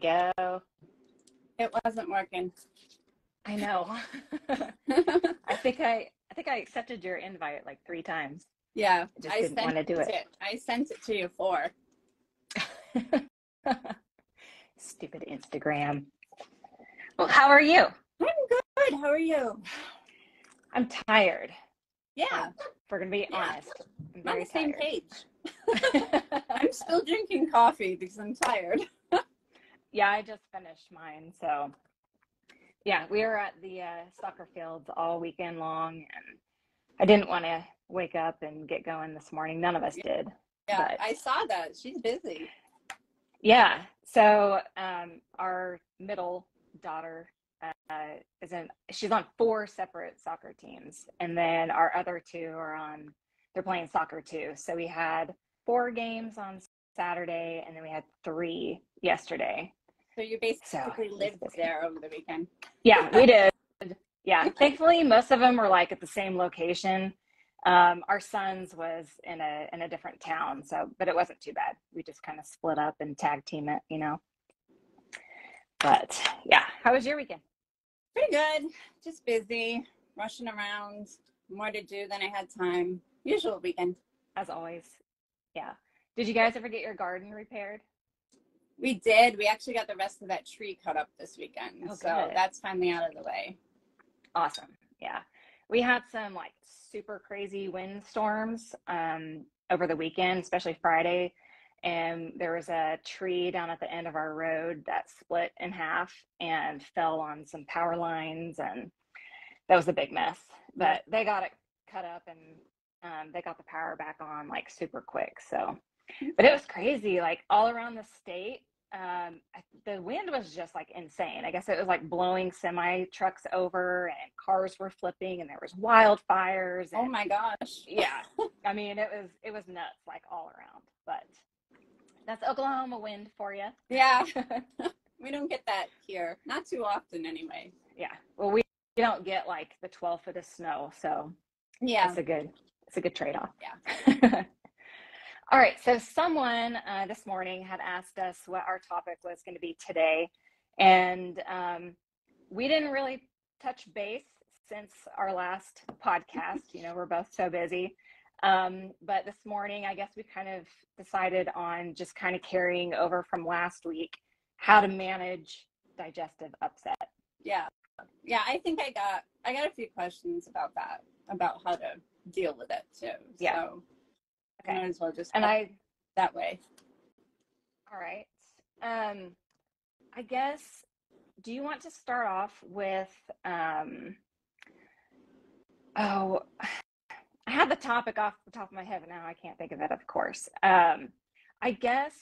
go. It wasn't working. I know. I think I accepted your invite like 3 times. Yeah, I just didn't want to do it. I sent it to you 4. Stupid Instagram. Well, how are you? I'm good. How are you? I'm tired. Yeah. If we're gonna be honest. I'm On very the same tired. page. I'm still drinking coffee because I'm tired. Yeah, I just finished mine. So yeah, we were at the soccer fields all weekend long, and I didn't want to wake up and get going this morning. None of us did. Yeah, But I saw that. She's busy. yeah, so our middle daughter she's on 4 separate soccer teams, and then our other 2 they're playing soccer too. So we had 4 games on Saturday, and then we had 3 yesterday. So you basically lived there over the weekend. Yeah, we did. Yeah, thankfully most of them were like at the same location. Our son's was in a different town, but it wasn't too bad. We just kind of split up and tag team it, But yeah, how was your weekend? Pretty good. Just busy, rushing around, more to do than I had time. Usual weekend. As always. Yeah. Did you guys ever get your garden repaired? We did. We actually got the rest of that tree cut up this weekend. Oh, so good. That's finally out of the way. Awesome. Yeah. We had some like super crazy windstorms over the weekend, especially Friday. And there was a tree down at the end of our road that split in half and fell on some power lines, and that was a big mess. But they got it cut up, and they got the power back on like super quick. So, but it was crazy, like all around the state. The wind was just like insane. I guess it was like blowing semi trucks over, and cars were flipping, and there was wildfires. And, oh my gosh. Yeah. I mean, it was nuts, like all around, but that's Oklahoma wind for you. Yeah. We don't get that here. Not too often anyway. Yeah. Well, we don't get like the 12 foot of snow. So yeah, it's a good trade-off. Yeah. All right. So someone this morning had asked us what our topic was going to be today. And we didn't really touch base since our last podcast. We're both so busy. But this morning, I guess we kind of decided on just kind of carrying over from last week, how to manage digestive upset. Yeah. Yeah. I think I got a few questions about that, about how to deal with it too. Yeah. So okay. Might as well just that way. All right. I guess, do you want to start off with, I had the topic off the top of my head, but now I can't think of it, of course. I guess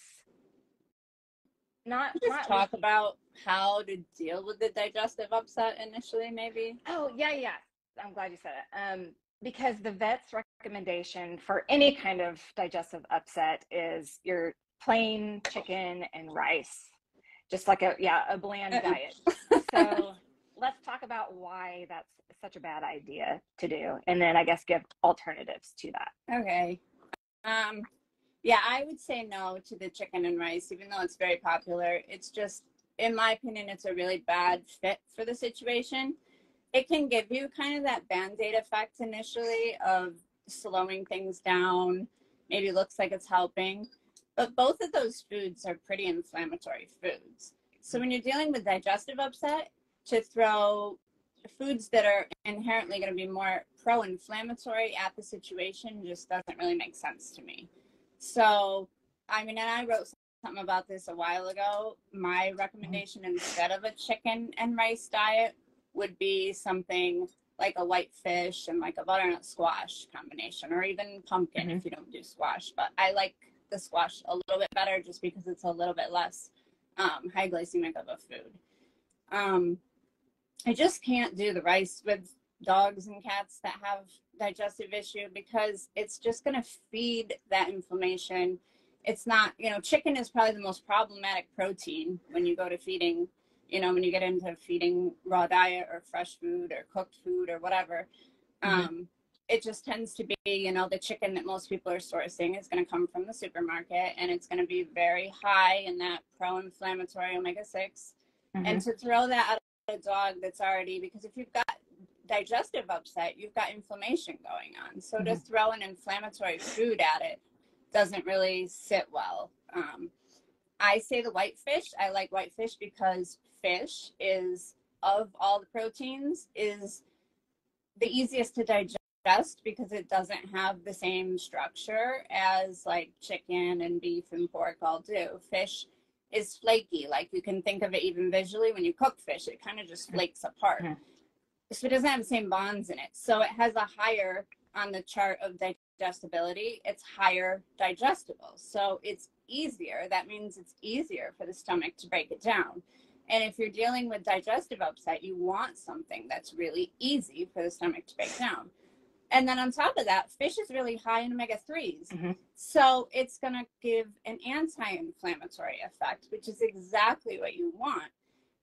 not talk about how to deal with the digestive upset initially, maybe. Oh, yeah. I'm glad you said it. Because the vet's recommendation for any kind of digestive upset is your plain chicken and rice, just like a bland diet. So let's talk about why that's such a bad idea to do, and then I guess give alternatives to that. Okay. Yeah, I would say no to the chicken and rice, even though it's very popular. It's just, in my opinion, it's a really bad fit for the situation. It can give you kind of that Band-Aid effect initially of slowing things down, maybe looks like it's helping, but both of those foods are pretty inflammatory foods. So when you're dealing with digestive upset, to throw foods that are inherently going to be more pro-inflammatory at the situation just doesn't really make sense to me. So, I mean, and I wrote something about this a while ago. My recommendation instead of a chicken and rice diet would be something like a white fish and like a butternut squash combination, or even pumpkin if you don't do squash. But I like the squash a little bit better just because it's a little bit less high glycemic of a food. I just can't do the rice with dogs and cats that have digestive issue because it's just going to feed that inflammation. It's not, chicken is probably the most problematic protein when you go to feeding, when you get into feeding raw diet or fresh food or cooked food or whatever. it just tends to be, you know, the chicken that most people are sourcing is going to come from the supermarket, and it's going to be very high in that pro-inflammatory omega-6. And to throw that at a dog that's already, because if you've got digestive upset, you've got inflammation going on. So to throw an inflammatory food at it doesn't really sit well. I say the whitefish. I like whitefish because fish is, of all the proteins, is the easiest to digest because it doesn't have the same structure as like chicken and beef and pork all do. Fish is flaky. Like you can think of it even visually when you cook fish, it kind of just flakes apart. So it doesn't have the same bonds in it. So it has a higher, on the chart of digestibility, it's higher digestible. So it's easier. That means it's easier for the stomach to break it down. And if you're dealing with digestive upset, you want something that's really easy for the stomach to break down. And then on top of that, fish is really high in omega-3s. So it's going to give an anti-inflammatory effect, which is exactly what you want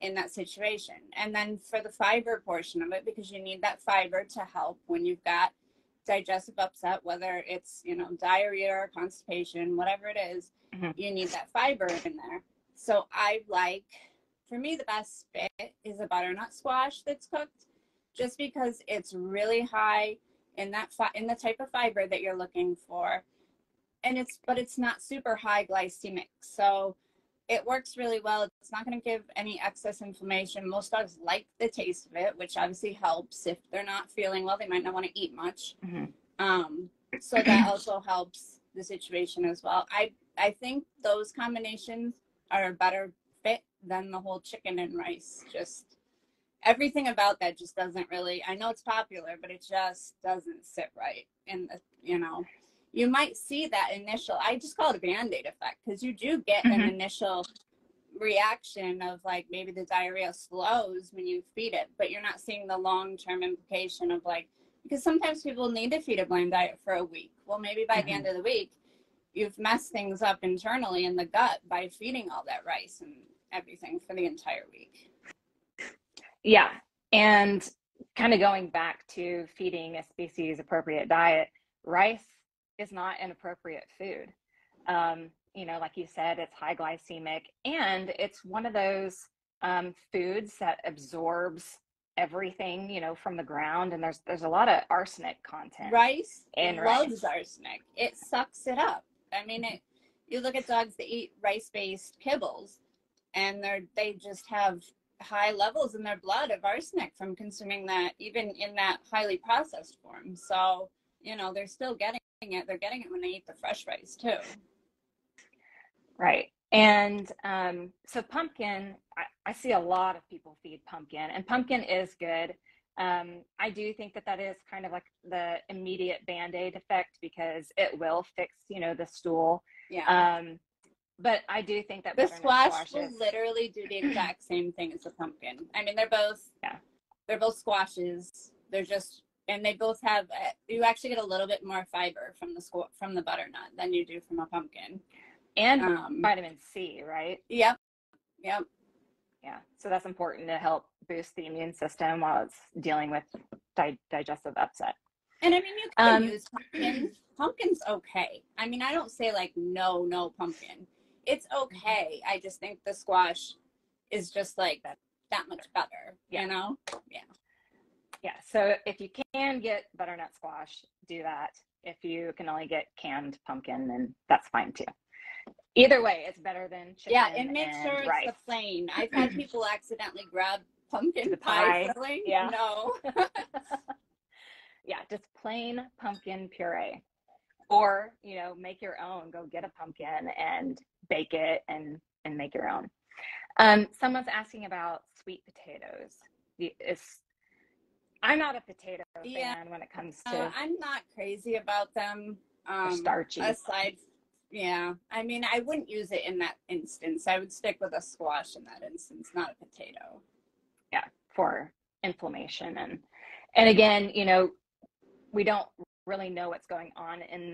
in that situation. And then for the fiber portion of it, because you need that fiber to help when you've got digestive upset, whether it's, you know, diarrhea or constipation, whatever it is, you need that fiber in there. So I like, for me, the best fit is a butternut squash that's cooked, just because it's really high in that in the type of fiber that you're looking for, and but it's not super high glycemic, so it works really well. It's not going to give any excess inflammation. Most dogs like the taste of it, which obviously helps. If they're not feeling well, they might not want to eat much. So that also helps the situation as well. I think those combinations are a better fit than the whole chicken and rice. Just everything about that just doesn't really, I know it's popular, but it just doesn't sit right. And, you know, you might see that initial, I just call it a Band-Aid effect, because you do get an initial reaction of like maybe the diarrhea slows when you feed it, but you're not seeing the long-term implication of like, because sometimes people need to feed a bland diet for a week. Well, maybe by the end of the week, you've messed things up internally in the gut by feeding all that rice and everything for the entire week. Yeah. And kind of going back to feeding a species appropriate diet, rice is not an appropriate food. You know, like you said, it's high glycemic, and it's one of those foods that absorbs everything, you know, from the ground. And there's a lot of arsenic content. Rice in loves arsenic. It sucks it up. I mean, you look at dogs that eat rice-based kibbles, and they just have high levels in their blood of arsenic from consuming that, even in that highly processed form. So, you know, they're still getting it. They're getting it when they eat the fresh rice too. Right. And so pumpkin, I see a lot of people feed pumpkin, and pumpkin is good. I do think that is kind of like the immediate Band-Aid effect, because it will fix, you know, the stool. Yeah. But I do think that the squash will literally do the exact same thing as the pumpkin. I mean, they're both squashes. They're just, and they both have, you actually get a little bit more fiber from the butternut than you do from a pumpkin. And vitamin C, right? Yep. Yeah. So that's important to help boost the immune system while it's dealing with digestive upset. And I mean, you can use pumpkin. Pumpkin's okay. I mean, I don't say like no pumpkin. It's okay. I just think the squash is just like that much better, you know? Yeah. So if you can get butternut squash, do that. If you can only get canned pumpkin, then that's fine too. Either way, it's better than chicken. Yeah, and make sure rice. It's the plain. I've had people accidentally grab pumpkin pie filling. Yeah. No. Yeah, just plain pumpkin puree. Or, you know, make your own. Go get a pumpkin and bake it and make your own. Someone's asking about sweet potatoes. I'm not a potato fan when it comes to. I'm not crazy about them. Starchy. I mean, I wouldn't use it in that instance. I would stick with a squash in that instance, not a potato. Yeah, for inflammation and again, you know, we don't really know what's going on in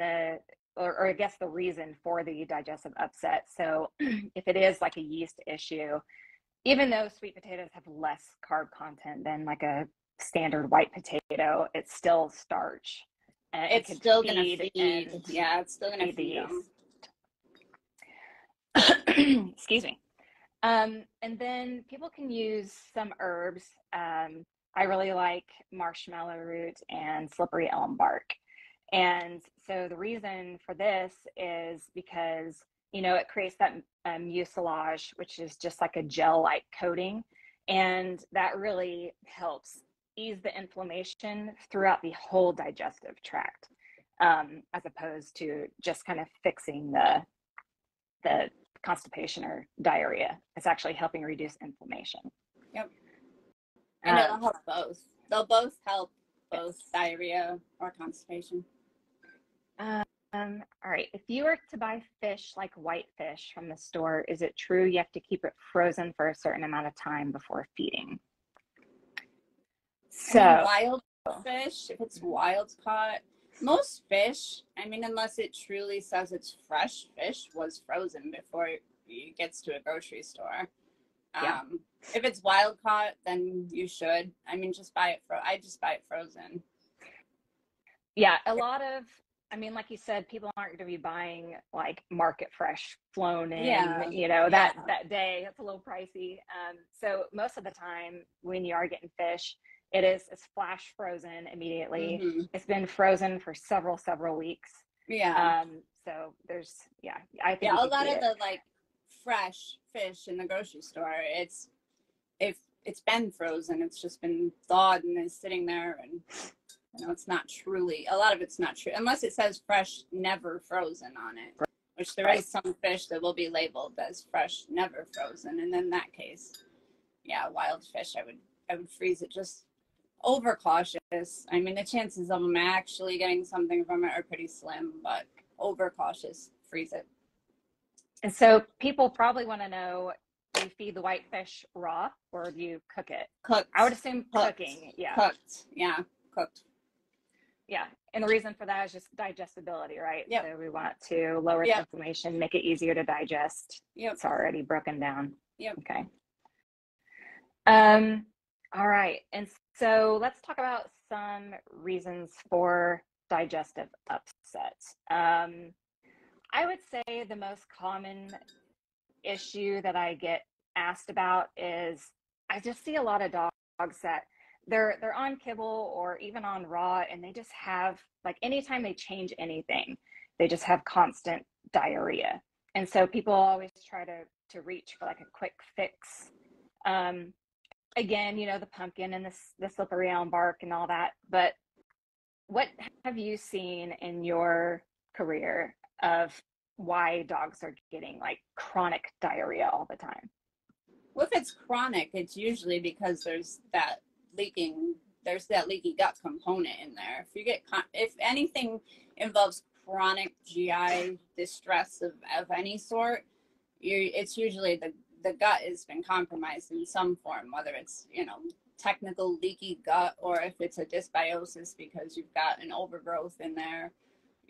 or I guess the reason for the digestive upset. So if it is like a yeast issue, even though sweet potatoes have less carb content than like a standard white potato, it's still starch. and It's could still gonna feed feed. and Yeah, it's still gonna feed the feed them. yeast. Excuse me. And then people can use some herbs. I really like marshmallow root and slippery elm bark. And so the reason for this is because, it creates that mucilage, which is just like a gel-like coating. And that really helps ease the inflammation throughout the whole digestive tract, as opposed to just kind of fixing the constipation or diarrhea. It's actually helping reduce inflammation. Yep. And it'll Um, help both. They'll both help both yes. diarrhea or constipation. All right. If you were to buy fish like whitefish from the store, is it true you have to keep it frozen for a certain amount of time before feeding? I mean, So, wild fish, if it's wild caught, most fish, I mean, unless it truly says it's fresh fish, was frozen before it gets to a grocery store. yeah. If it's wild caught, then you should. I mean, just buy it. I just buy it frozen. Yeah. Like you said, people aren't going to be buying like market fresh flown in, Yeah. that day. It's a little pricey. So most of the time when you are getting fish, it's flash frozen immediately. Mm-hmm. It's been frozen for several weeks. Yeah. So I think Yeah. you A could lot eat of it. the like fresh fish in the grocery store, if it's been frozen, it's just been thawed and is sitting there, and it's not truly, a lot of it's not true unless it says fresh never frozen on it, which there Right. is some fish that will be labeled as fresh never frozen, and in that case, yeah, wild fish, I would freeze it. Just overcautious. I mean, the chances of them actually getting something from it are pretty slim, but overcautious, freeze it. And so people probably want to know, do you feed the whitefish raw or do you cook it? Cooked. I would assume Cooked. cooking. Yeah. Cooked. Yeah. Cooked. Yeah. And the reason for that is just digestibility, right? Yep. So we want to lower the inflammation, make it easier to digest. Yep. It's already broken down. Yep. Okay. All right. And so let's talk about some reasons for digestive upset. I would say the most common issue that I get asked about is I just see a lot of dogs that they're on kibble or even on raw, and they just have, like, anytime they change anything, they just have constant diarrhea. And so people always try to reach for like a quick fix. Um, Again, the pumpkin and the slippery elm bark and all that. But what have you seen in your career of why dogs are getting like chronic diarrhea all the time? Well, if it's chronic, it's usually because there's that leaky gut component in there. If anything involves chronic GI distress of any sort, it's usually the gut has been compromised in some form, whether it's, technical leaky gut, or if it's a dysbiosis because you've got an overgrowth in there.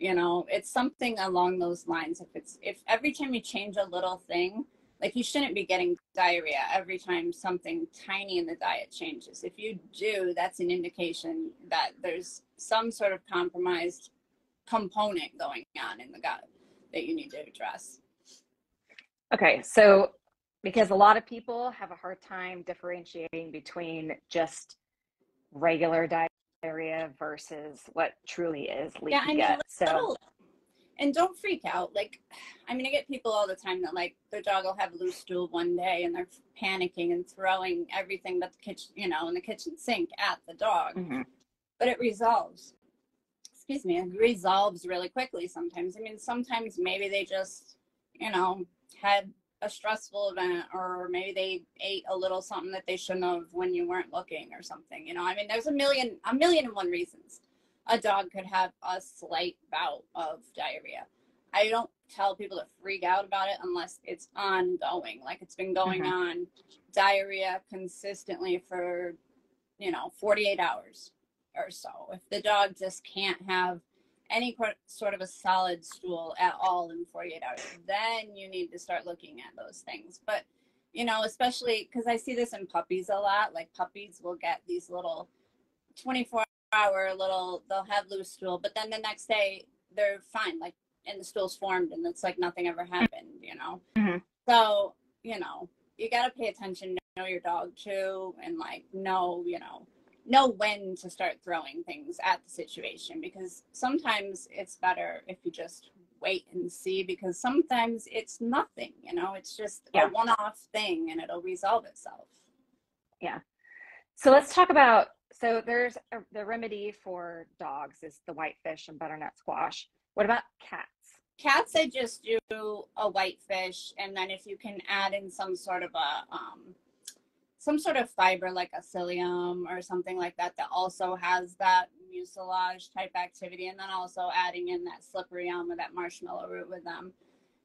It's something along those lines. If every time you change a little thing, like, you shouldn't be getting diarrhea every time something tiny in the diet changes. If you do, that's an indication that there's some sort of compromised component going on in the gut that you need to address. Okay, so because a lot of people have a hard time differentiating between just regular diarrhea versus what truly is leaky gut. So and don't freak out. Like, I get people all the time that, like, their dog will have loose stool one day and they're panicking and throwing everything but the kitchen, in the kitchen sink at the dog. mm-hmm. But it resolves. Excuse me, it resolves really quickly sometimes. Sometimes maybe they just, had a stressful event, or maybe they ate a little something that they shouldn't have when you weren't looking or something. There's a million and one reasons a dog could have a slight bout of diarrhea. I don't tell people to freak out about it unless it's ongoing, like it's been going on, diarrhea consistently for 48 hours or so. If the dog just can't have any sort of a solid stool at all in 48 hours, then you need to start looking at those things. But especially because I see this in puppies a lot. Like, puppies will get these little 24 hour a little, they'll have loose stool, but then the next day they're fine, like, and the stool's formed and it's like nothing ever happened, you know? Mm-hmm. So, you know, you got to pay attention, know your dog too, and like know when to start throwing things at the situation, because sometimes it's better if you just wait and see, because sometimes it's nothing, you know, it's just a one-off thing and it'll resolve itself. Yeah. So let's talk about, so there's the remedy for dogs is the whitefish and butternut squash. What about cats? Cats, I just do a whitefish, and then if you can add in some sort of fiber like a psyllium or something like that that also has that mucilage type activity, and then also adding in that slippery elm or that marshmallow root with them.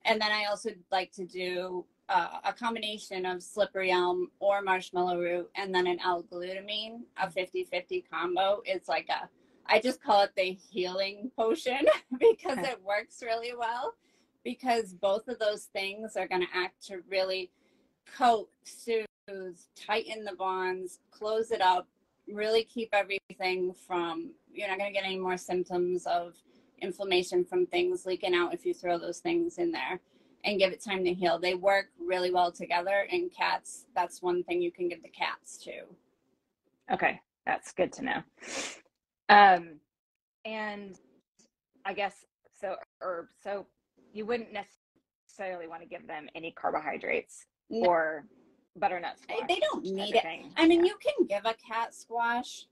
And then I also like to do a combination of slippery elm or marshmallow root and then an L-glutamine, a 50-50 combo. It's like I just call it the healing potion because it works really well, because both of those things are going to act to really coat, soothe, tighten the bonds, close it up, really keep everything from, you're not going to get any more symptoms of inflammation from things leaking out if you throw those things in there, and give it time to heal. They work really well together. And cats, that's one thing you can give the cats too. Okay, that's good to know. And I guess so herbs. So you wouldn't necessarily want to give them any carbohydrates or butternut squash. They don't need it. I mean, you can give a cat squash.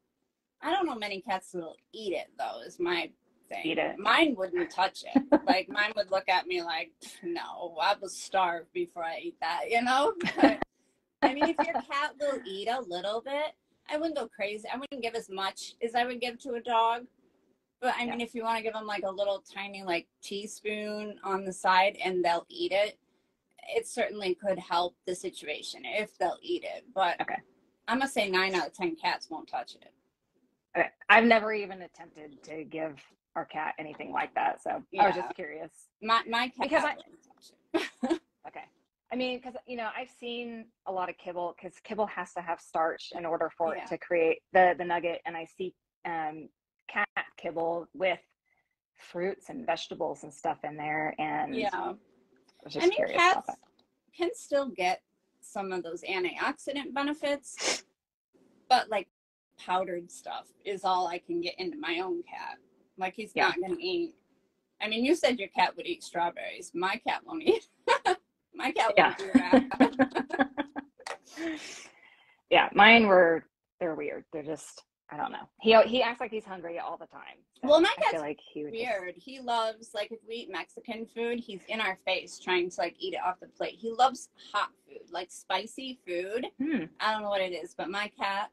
I don't know many cats that'll eat it though, is my thing. Eat it. Mine wouldn't touch it. Like, mine would look at me like, no, I was starved before I eat that, you know? But, I mean, if your cat will eat a little bit, I wouldn't go crazy. I wouldn't give as much as I would give to a dog. But I mean, if you want to give them like a little tiny like teaspoon on the side and they'll eat it, it certainly could help the situation if they'll eat it. But I'm going to say 9 out of 10 cats won't touch it. Okay. I've never even attempted to give our cat anything like that. So I was just curious. My cat because won't touch it. Okay. I mean, because, you know, I've seen a lot of kibble, because kibble has to have starch in order for it to create the nugget. And I see cat kibble with fruits and vegetables and stuff in there. And I was just curious cats about that. Can still get some of those antioxidant benefits, but like powdered stuff is all I can get into my own cat. Like, he's not going to eat. I mean, you said your cat would eat strawberries. My cat won't eat. My cat won't do that. Yeah, mine they're weird. They're just, I don't know. He acts like he's hungry all the time. So well, my cat's like he would weird. He loves, like, if we eat Mexican food, he's in our face trying to like eat it off the plate. He loves hot food, like spicy food. I don't know what it is, but my cat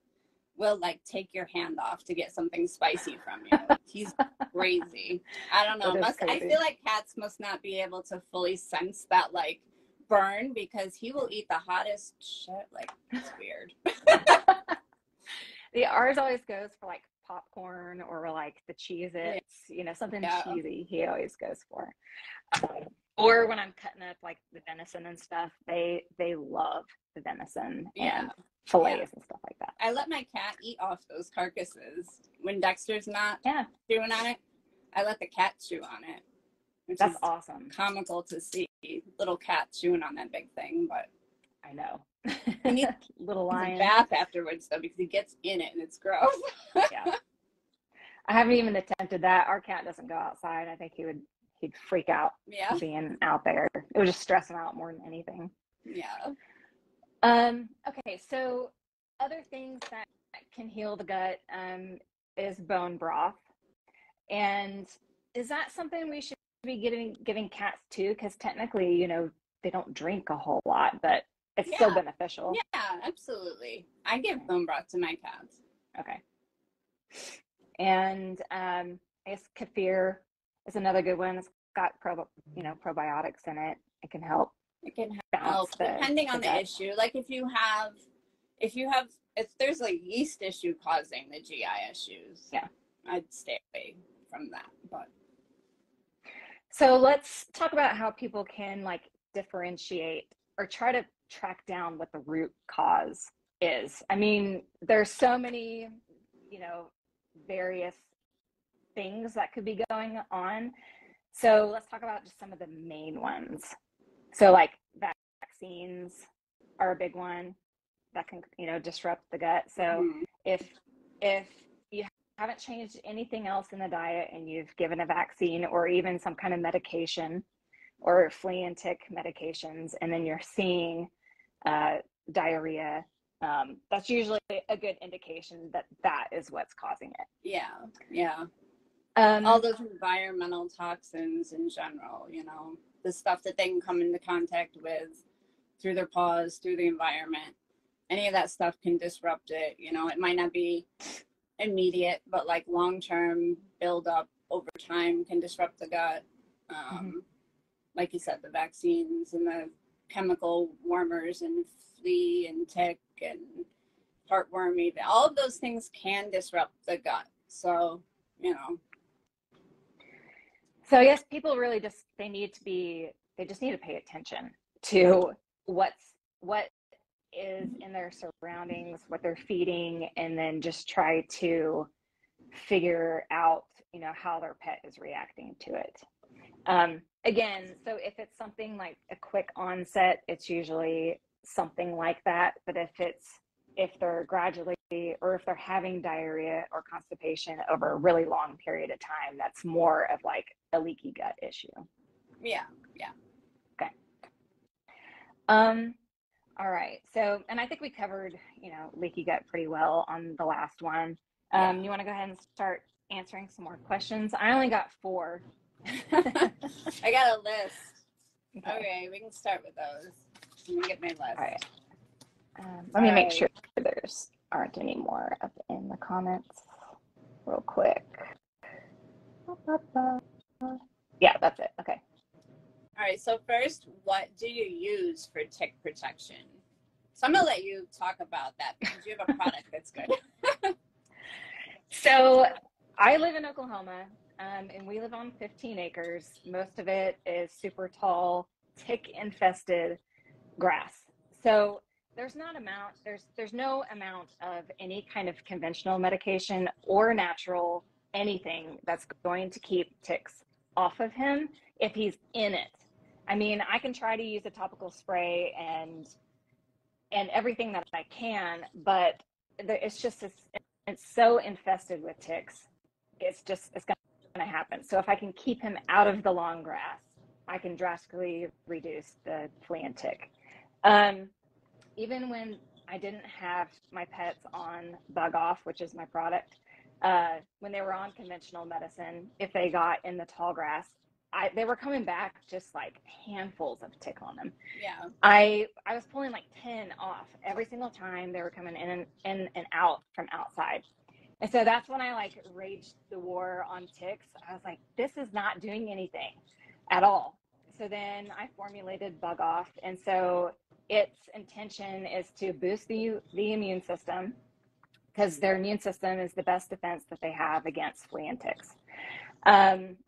will like take your hand off to get something spicy from you. He's crazy. I don't know. I feel like cats must not be able to fully sense that like burn, because he will eat the hottest shit. Like, it's weird. Ours always goes for like popcorn or like the Cheez-Its, you know, something cheesy. He always goes for. Or when I'm cutting up like the venison and stuff, they love the venison and fillets and stuff like that. I let my cat eat off those carcasses when Dexter's not chewing on it. I let the cat chew on it. That's awesome. Comical to see little cat chewing on that big thing, but I know. He needs little lion. A bath afterwards though, because he gets in it and it's gross. I haven't even attempted that. Our cat doesn't go outside. I think he'd freak out being out there. It would just stress him out more than anything. Okay, so other things that can heal the gut is bone broth. And is that something we should be giving cats too? Because technically, you know, they don't drink a whole lot, but it's still beneficial. Yeah, absolutely. I give bone broth to my cats. Okay. And I guess kefir is another good one. It's got probiotics in it. It can help. It can help depending on the issue. Like if there's a yeast issue causing the GI issues, I'd stay away from that. But so let's talk about how people can like differentiate or try to track down what the root cause is. I mean, there's so many, you know, various things that could be going on. So let's talk about just some of the main ones. So like vaccines are a big one that can, you know, disrupt the gut. So if you haven't changed anything else in the diet and you've given a vaccine or even some kind of medication or flea and tick medications, and then you're seeing diarrhea, that's usually a good indication that that is what's causing it. Yeah. All those environmental toxins in general, you know, the stuff that they can come into contact with through their paws, through the environment, any of that stuff can disrupt it. You know, it might not be immediate, but like long-term build-up over time can disrupt the gut. Like you said, the vaccines and the chemical warmers and flea and tick and heartworm, even all of those things can disrupt the gut. So, you know. So I guess people really just they just need to pay attention to what is in their surroundings, what they're feeding, and then just try to figure out, you know, how their pet is reacting to it. Again, so if it's something like a quick onset, it's usually something like that. But if they're gradually, or if they're having diarrhea or constipation over a really long period of time, that's more of like a leaky gut issue. Yeah. Okay. All right. So, and I think we covered, you know, leaky gut pretty well on the last one. You want to go ahead and start answering some more questions? I only got 4. I got a list. Okay, we can start with those. Let me get my list. All right. Let me make sure there's aren't any more up in the comments real quick. Yeah, that's it. Okay. All right. So first, what do you use for tick protection? So I'm going to let you talk about that because you have a product that's good. So I live in Oklahoma, and we live on 15 acres. Most of it is super tall, tick-infested grass. So there's no amount of any kind of conventional medication or natural anything that's going to keep ticks off of him if he's in it. I mean, I can try to use a topical spray and everything that I can, but it's so infested with ticks. It's going to happen. So if I can keep him out of the long grass, I can drastically reduce the flea and tick. Even when I didn't have my pets on Bug Off, which is my product, when they were on conventional medicine, if they got in the tall grass, they were coming back just like handfuls of tick on them. Yeah. I was pulling like 10 off every single time they were coming in and out from outside. And so that's when I like raged the war on ticks. I was like, this is not doing anything at all. So then I formulated Bug Off. And so its intention is to boost the immune system, because their immune system is the best defense that they have against flea and ticks,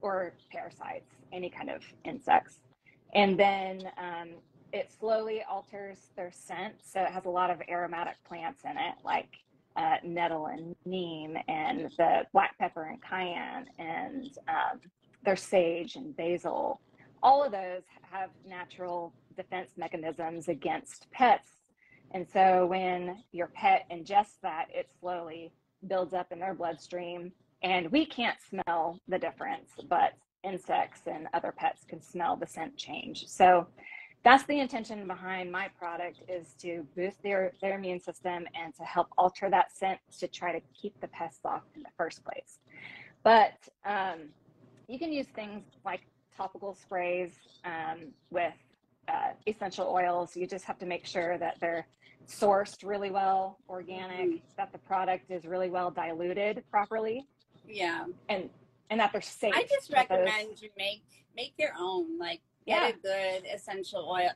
or parasites, any kind of insects. And then it slowly alters their scent. So it has a lot of aromatic plants in it, like nettle and neem and the black pepper and cayenne, and there's sage and basil. All of those have natural defense mechanisms against pets. And so when your pet ingests that, it slowly builds up in their bloodstream. And we can't smell the difference, but insects and other pets can smell the scent change. So that's the intention behind my product, is to boost their immune system and to help alter that scent to try to keep the pests off in the first place. But you can use things like topical sprays with essential oils. You just have to make sure that they're sourced really well, organic, that the product is really well diluted properly. Yeah. And that they're safe. I just recommend you make your own, like get a good essential oil.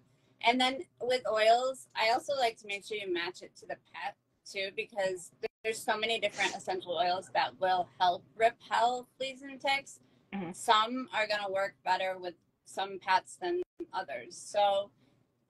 And then with oils, I also like to make sure you match it to the pet too, because there's so many different essential oils that will help repel fleas and ticks. Mm-hmm. Some are going to work better with some pets than others. So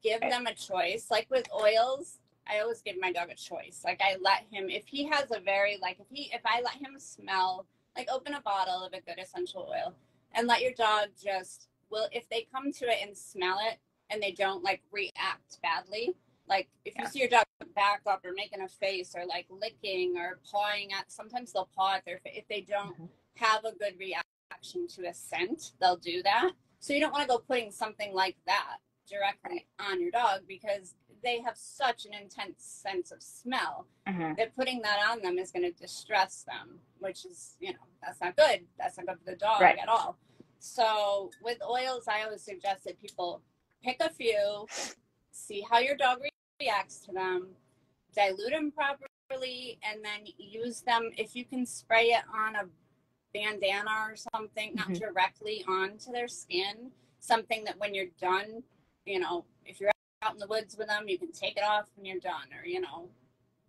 give them a choice. Like with oils, I always give my dog a choice. Like I let him, if he has a very, like if I let him smell, like open a bottle of a good essential oil and let your dog just, well, if they come to it and smell it and they don't like react badly, like if you see your dog back up or making a face or like licking or pawing at, sometimes they'll paw at their face. If they don't have a good reaction to a scent, they'll do that. So you don't want to go putting something like that directly on your dog because they have such an intense sense of smell that putting that on them is going to distress them, which is, you know, that's not good. That's not good for the dog at all. So with oils, I always suggest that people pick a few, see how your dog reacts to them, dilute them properly, and then use them. If you can spray it on a bandana or something, not directly onto their skin, something that when you're done, you know, if you're out in the woods with them, you can take it off when you're done, or, you know,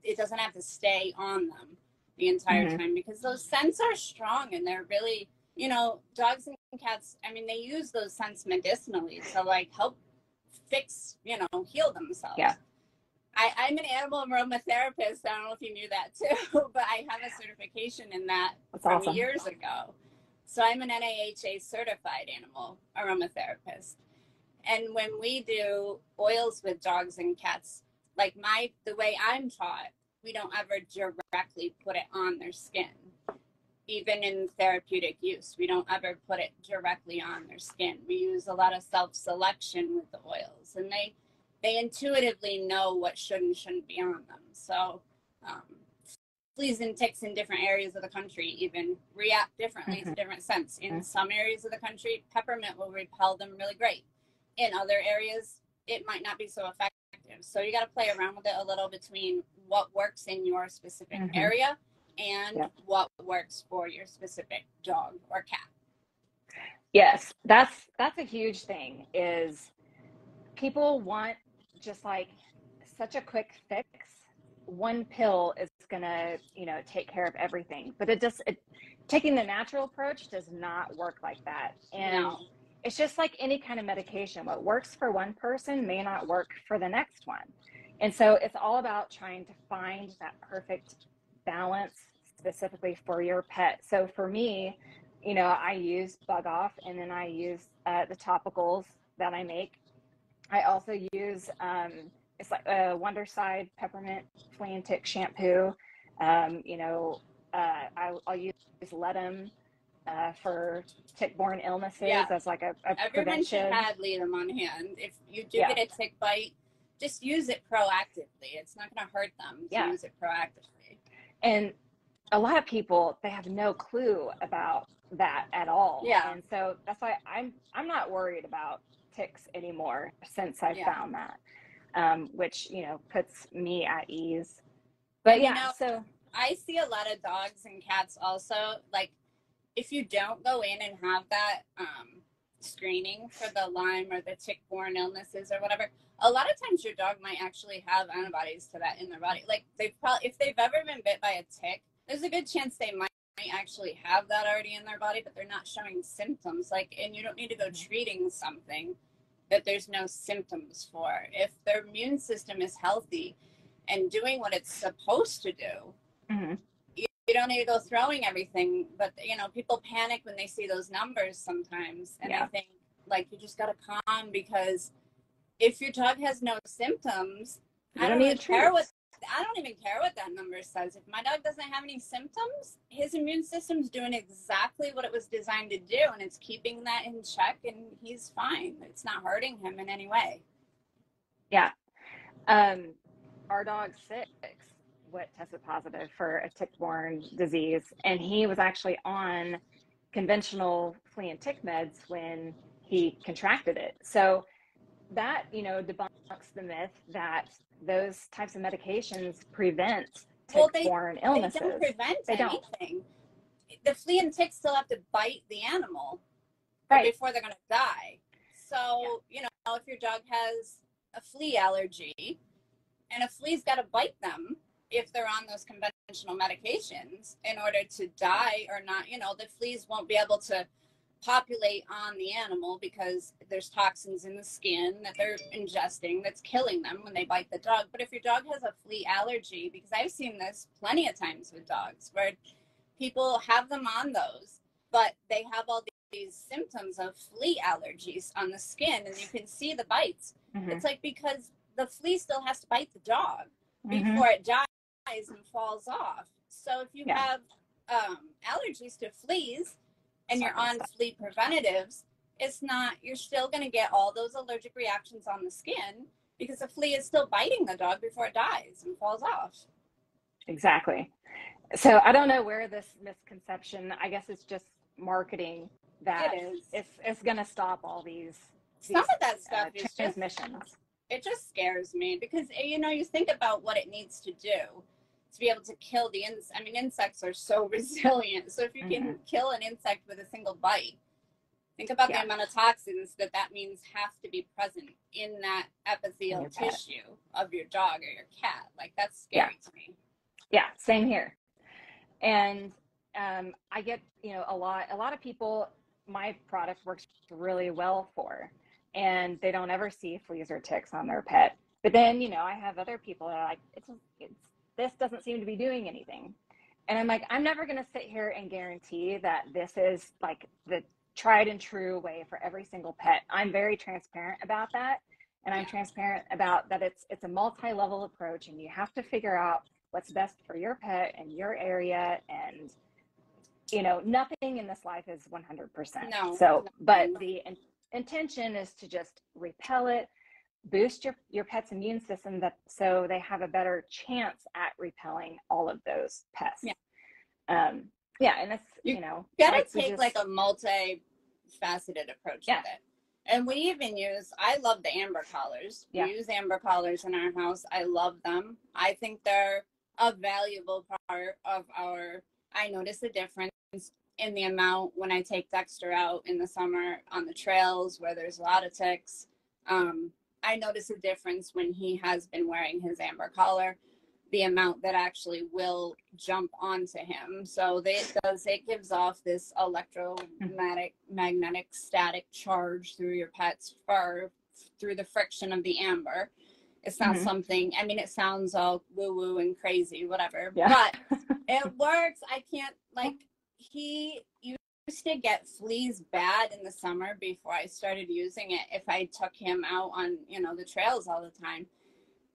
it doesn't have to stay on them the entire time because those scents are strong and they're really, you know, dogs and cats, I mean, they use those scents medicinally to like help fix, you know, heal themselves. Yeah. I'm an animal aromatherapist. I don't know if you knew that too, but I have a certification in that from years ago. So I'm an NAHA certified animal aromatherapist. And when we do oils with dogs and cats, like the way I'm taught, we don't ever directly put it on their skin. Even in therapeutic use, we don't ever put it directly on their skin. We use a lot of self-selection with the oils, and they intuitively know what should and shouldn't be on them. So fleas and ticks in different areas of the country even react differently to different scents. In some areas of the country, peppermint will repel them really great. In other areas, it might not be so effective. So you got to play around with it a little between what works in your specific area and what works for your specific dog or cat. Yes, that's a huge thing is people want just like such a quick fix. One pill is gonna, you know, take care of everything, but taking the natural approach does not work like that. And it's just like any kind of medication. What works for one person may not work for the next one. And so it's all about trying to find that perfect balance specifically for your pet. So for me, you know, I use Bug Off, and then I use the topicals that I make. I also use it's like a Wonderside peppermint flea and tick shampoo. You know, I'll use Ledum for tick-borne illnesses as like a Everyone should prevention. have Ledum on hand. If you do get a tick bite, just use it proactively. It's not going to hurt them to use it proactively. And a lot of people, they have no clue about that at all. Yeah. And so that's why I'm not worried about ticks anymore since I found that, which, you know, puts me at ease. But and, you know, so I see a lot of dogs and cats also, like if you don't go in and have that screening for the Lyme or the tick-borne illnesses or whatever, a lot of times your dog might actually have antibodies to that in their body. Like if they've ever been bit by a tick, there's a good chance they might actually have that already in their body, but they're not showing symptoms. Like, and you don't need to go treating something that there's no symptoms for. If their immune system is healthy and doing what it's supposed to do, you don't need to go throwing everything. But, you know, people panic when they see those numbers sometimes. And I think, like, you just got to calm, because if your dog has no symptoms, I don't even care what that number says. If my dog doesn't have any symptoms, his immune system's doing exactly what it was designed to do, and it's keeping that in check, and he's fine. It's not hurting him in any way. Yeah. Our dog Six tested positive for a tick-borne disease, and he was actually on conventional flea and tick meds when he contracted it. So that, you know, debunks the myth that those types of medications prevent tick-borne illnesses. They don't prevent anything. The flea and tick still have to bite the animal before they're going to die. So, you know, if your dog has a flea allergy and a flea's got to bite them if they're on those conventional medications in order to die or not, you know, the fleas won't be able to populate on the animal because there's toxins in the skin that they're ingesting that's killing them when they bite the dog. But if your dog has a flea allergy, because I've seen this plenty of times with dogs where people have them on those, but they have all these symptoms of flea allergies on the skin, and you can see the bites. Mm-hmm. It's like because the flea still has to bite the dog Mm-hmm. before it dies and falls off. So if you Yeah. have allergies to fleas and you're on flea preventatives, it's not, you're still going to get all those allergic reactions on the skin because the flea is still biting the dog before it dies and falls off. Exactly. So I don't know where this misconception, I guess it's just marketing, that It is. it's going to stop all these Some of that stuff is transmissions. It just scares me because, you know, you think about what it needs to do to be able to kill the insects. I mean, insects are so resilient. So if you can kill an insect with a single bite, think about the amount of toxins that means have to be present in that epithelial tissue of your dog or your cat. Like, that's scary to me. Yeah, same here. And I get, you know, a lot of people, my product works really well for, and they don't ever see fleas or ticks on their pet. But then, you know, I have other people that are like, it's this doesn't seem to be doing anything. And I'm like, I'm never going to sit here and guarantee that this is like the tried and true way for every single pet. I'm very transparent about that. And I'm transparent about that it's a multi-level approach, and you have to figure out what's best for your pet and your area. And, you know, nothing in this life is 100%. No. So, but the intention is to just repel it, boost your pet's immune system, so they have a better chance at repelling all of those pests. And it's, you know, gotta take like a multi-faceted approach with it. And we even use, I love the amber collars. We use amber collars in our house. I love them. I think they're a valuable part of I notice a difference in the amount when I take Dexter out in the summer on the trails where there's a lot of ticks. I notice a difference when he has been wearing his amber collar, the amount that actually will jump onto him. So it gives off this magnetic static charge through your pet's fur through the friction of the amber. It's not something, I mean, it sounds all woo-woo and crazy, whatever, but it works. I can't, like, he used to get fleas bad in the summer before I started using it if I took him out on, you know, the trails all the time.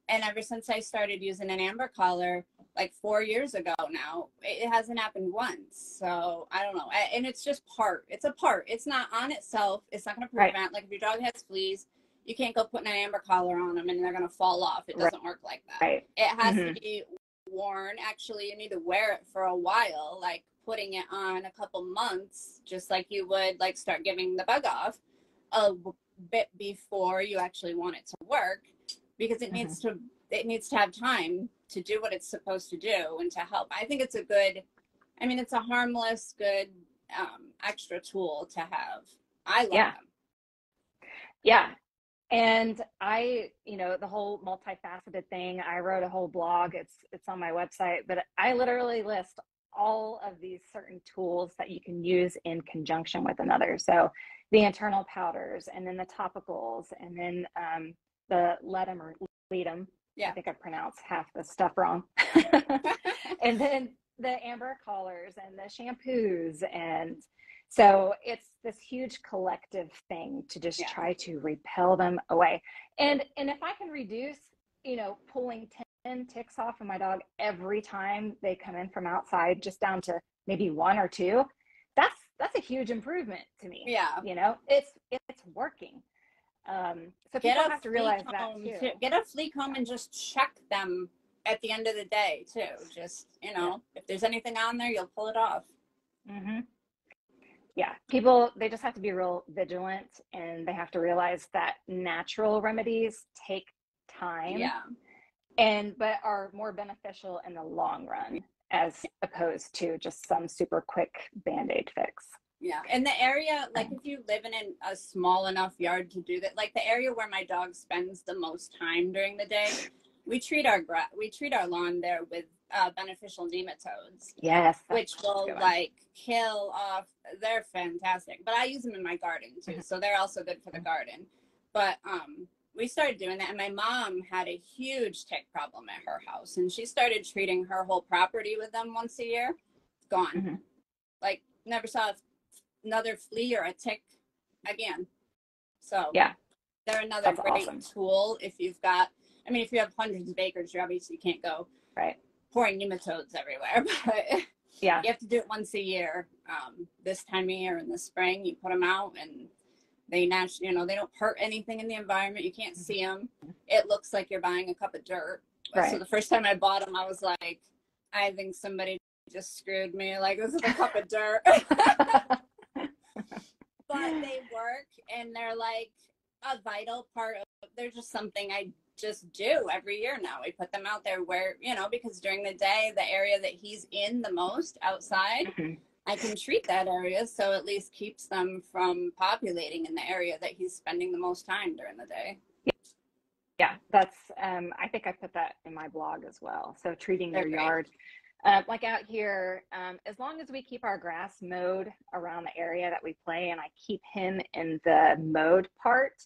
And ever since I started using an amber collar, like 4 years ago now, it hasn't happened once. So I don't know. And it's just it's a part. It's not on itself. It's not going to prevent, like if your dog has fleas, you can't go putting an amber collar on them and they're going to fall off. It doesn't work like that. It has to be worn. Actually, you need to wear it for a while, like putting it on a couple months, just like you would like start giving the bug off a bit before you actually want it to work, because it needs to have time to do what it's supposed to do and to help. I think it's it's a harmless, good extra tool to have. I love them. Yeah. And I, you know, the whole multifaceted thing, I wrote a whole blog. It's on my website, but I literally list all of these certain tools that you can use in conjunction with another. So the internal powders, and then the topicals, and then the Ledum or Ledum. I think I pronounced half the stuff wrong. And then the amber collars and the shampoos. And so it's this huge collective thing to just try to repel them away. And if I can reduce, you know, pulling 10 ticks off of my dog every time they come in from outside, just down to maybe 1 or 2, that's a huge improvement to me. You know, it's working. So people have to realize that too. Get a flea comb and just check them at the end of the day too. Just, you know, if there's anything on there, you'll pull it off. Yeah, people, they just have to be real vigilant, and they have to realize that natural remedies take time, but are more beneficial in the long run as opposed to just some super quick Band-Aid fix. Yeah, and the area, like if you live in a small enough yard to do that, like the area where my dog spends the most time during the day, we treat our lawn there with beneficial nematodes, Yes, which that's a will good one. like kill off. They're fantastic, but I use them in my garden too, so they're also good for the garden. But we started doing that, and my mom had a huge tick problem at her house, and she started treating her whole property with them once a year. Gone. Mm-hmm. Like never saw another flea or a tick again. So Yeah, they're another that's great awesome. tool if you've got. I mean, if you have hundreds of acres, you obviously can't go Right. pouring nematodes everywhere, but Yeah. you have to do it once a year. This time of year in the spring, you put them out, and they naturally, they don't hurt anything in the environment. You can't see them. It looks like you're buying a cup of dirt. Right. So the first time I bought them, I was like, I think somebody just screwed me. Like, this is a cup of dirt. But they work, and they're like a vital part of. They're just something I just do every year now. We put them out there where, because during the day, the area that he's in the most outside, Mm-hmm. I can treat that area, so at least keeps them from populating in the area that he's spending the most time during the day. Yeah, that's, I think I put that in my blog as well. So treating your yard, like out here, as long as we keep our grass mowed around the area that we play, and I keep him in the mowed part,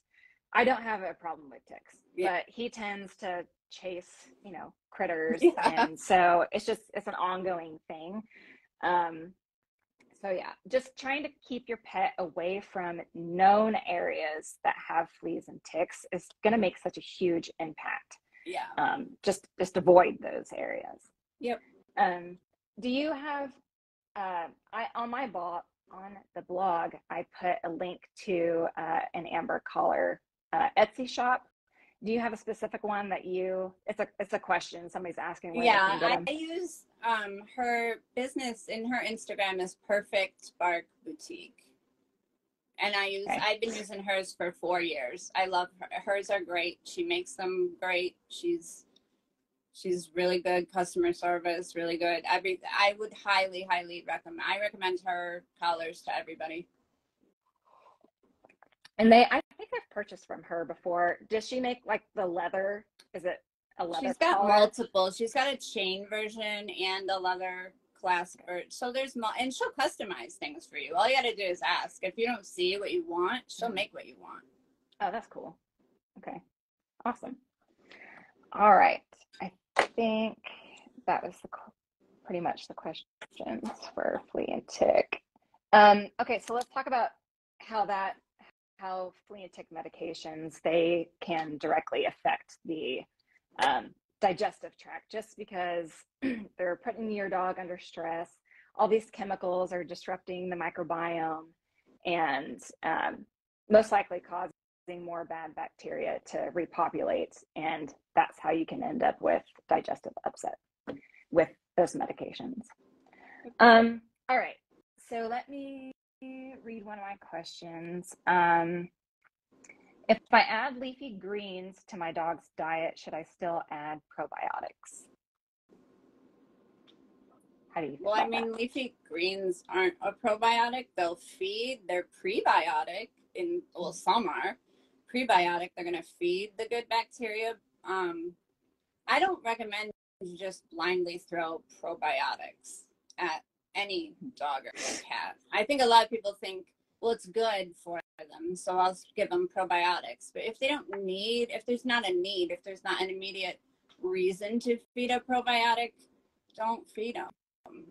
I don't have a problem with ticks. Yeah. But he tends to chase, critters. Yeah. And so it's an ongoing thing. So yeah, just trying to keep your pet away from known areas that have fleas and ticks is going to make such a huge impact. Yeah. Just avoid those areas. Yep. Do you have on the blog, I put a link to an Amber Collar Etsy shop. Do you have a specific one that it's a question somebody's asking where they can get them? I use her business in her Instagram is Perfect Bark Boutique. And I've been using hers for 4 years. I love her. Hers are great. She makes them great. She's really good customer service, really good. I would highly, highly recommend. I recommend her collars to everybody. And I think I've purchased from her before. Does she make like the leather? Is it a leather? She's got collar? multiple. She's got a chain version and a leather clasp. So and she'll customize things for you. All you got to do is ask. If you don't see what you want, she'll make what you want. Oh, that's cool. Okay, awesome. All right, I think that was pretty much the questions for flea and tick. Okay, so let's talk about how flea and tick medications, they can directly affect the digestive tract, just because they're putting your dog under stress. All these chemicals are disrupting the microbiome and most likely causing more bad bacteria to repopulate, and that's how you can end up with digestive upset with those medications. All right, so let me read one of my questions. If I add leafy greens to my dog's diet, should I still add probiotics? How do you feel about that? Leafy greens aren't a probiotic. They'll feed. They're prebiotic. Some are prebiotic. They're going to feed the good bacteria. I don't recommend you just blindly throw probiotics at any dog or cat. I think a lot of people think, well, it's good for them, so I'll give them probiotics. But if there's not a need, if there's not an immediate reason to feed a probiotic, don't feed them.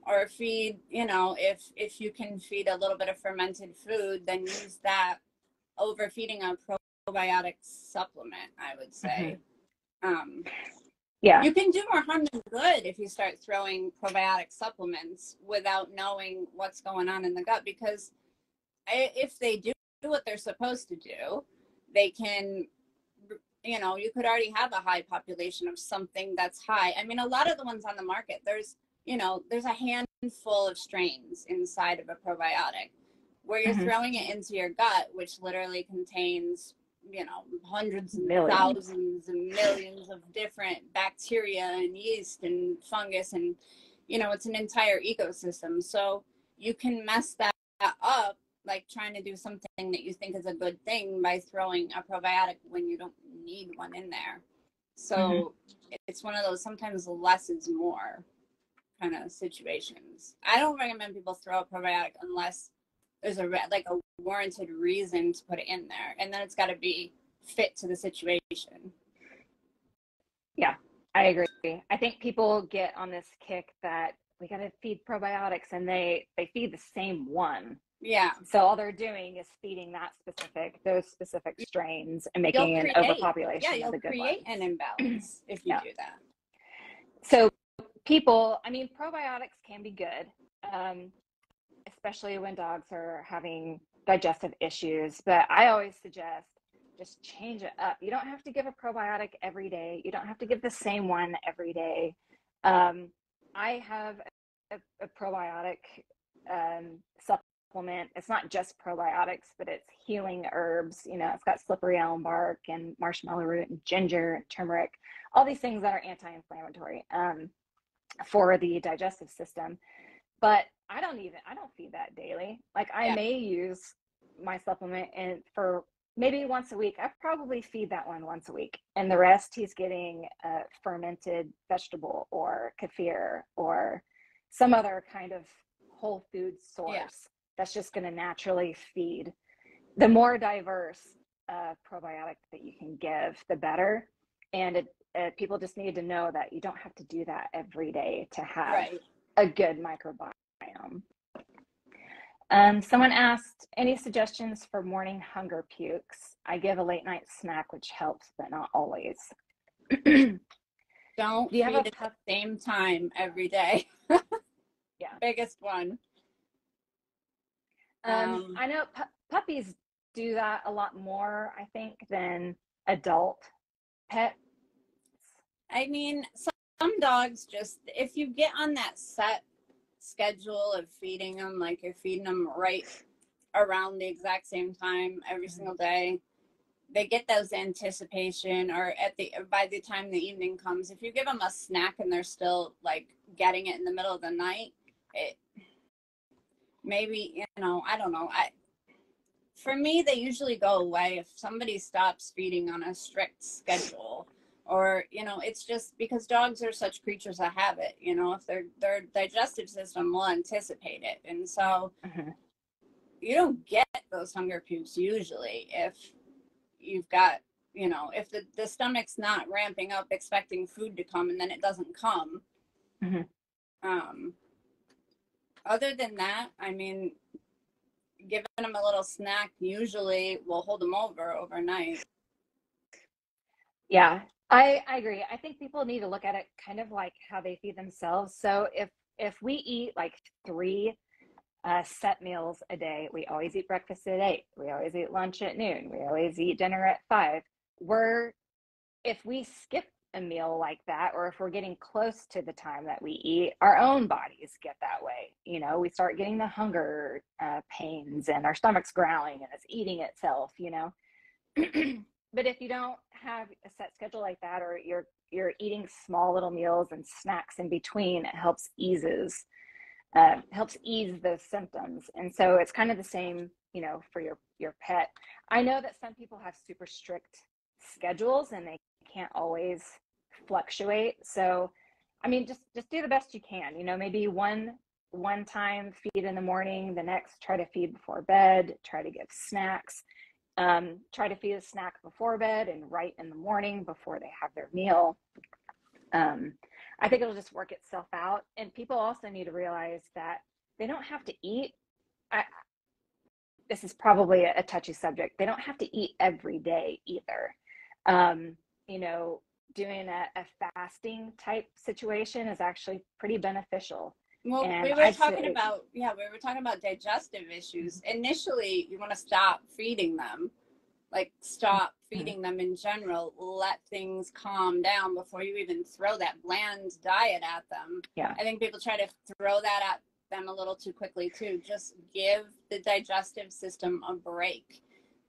Or feed, if you can feed a little bit of fermented food, then use that over feeding a probiotic supplement, I would say. Mm-hmm. Yeah. You can do more harm than good if you start throwing probiotic supplements without knowing what's going on in the gut, because if they do what they're supposed to do, they can, you could already have a high population of something that's high. I mean, a lot of the ones on the market, there's a handful of strains inside of a probiotic where you're throwing it into your gut, which literally contains, hundreds and thousands and millions of different bacteria and yeast and fungus. And, it's an entire ecosystem. So you can mess that up, like trying to do something that you think is a good thing by throwing a probiotic when you don't need one in there. So it's one of those, sometimes less is more. kind of situations. I don't recommend people throw a probiotic unless there's a warranted reason to put it in there, and then it's got to be fit to the situation. Yeah, I agree. I think people get on this kick that we got to feed probiotics, and they feed the same one. Yeah. So all they're doing is feeding those specific strains and making an overpopulation of the good ones. You'll create an imbalance if you do that. So people, I mean, probiotics can be good, especially when dogs are having digestive issues. But I always suggest just change it up. You don't have to give a probiotic every day. You don't have to give the same one every day. I have a probiotic supplement. It's not just probiotics, but it's healing herbs. You know, it's got slippery elm bark and marshmallow root and ginger and turmeric, all these things that are anti-inflammatory for the digestive system. But I don't feed that daily. Like I may use my supplement and for maybe once a week. I probably feed that one once a week, and the rest he's getting fermented vegetable or kefir or some other kind of whole food source that's just going to naturally feed. The more diverse probiotic that you can give, the better. And people just need to know that you don't have to do that every day to have a good microbiome. Someone asked, any suggestions for morning hunger pukes? I give a late night snack, which helps, but not always. Don't feed at the same time every day. Yeah. Biggest one. I know puppies do that a lot more, I think, than adult pets. I mean, some dogs just, if you get on that set schedule of feeding them, like you're feeding them right around the exact same time every single day, they get those anticipation, or by the time the evening comes, if you give them a snack and they're still like getting it in the middle of the night, maybe, you know, I don't know. For me, they usually go away if somebody stops feeding on a strict schedule. Or, you know, it's just because dogs are such creatures of habit, you know, if their digestive system will anticipate it. And so you don't get those hunger pukes usually if you've got, you know, if the stomach's not ramping up expecting food to come and then it doesn't come. Other than that, I mean, giving them a little snack usually will hold them over overnight. Yeah, I agree. I think people need to look at it kind of like how they feed themselves. So if we eat like 3 set meals a day, we always eat breakfast at 8, we always eat lunch at noon, we always eat dinner at 5. If we skip a meal like that, or if we're getting close to the time that we eat, our own bodies get that way. You know, we start getting the hunger pains and our stomach's growling and it's eating itself, you know. But if you don't have a set schedule like that, or you're eating small little meals and snacks in between, it helps ease those symptoms. And so it's kind of the same, you know, for your pet. I know that some people have super strict schedules and they can't always fluctuate. So, I mean, just do the best you can. You know, maybe one time feed in the morning, the next try to feed before bed, try to give snacks. Try to feed a snack before bed and right in the morning before they have their meal. I think it'll just work itself out. And people also need to realize that they don't have to eat. This is probably a touchy subject. They don't have to eat every day either. You know, doing a fasting type situation is actually pretty beneficial. Well, we were talking about digestive issues. Initially, you want to stop feeding them, like stop feeding them in general. Let things calm down before you even throw that bland diet at them. Yeah. I think people try to throw that at them a little too quickly too. Just give the digestive system a break.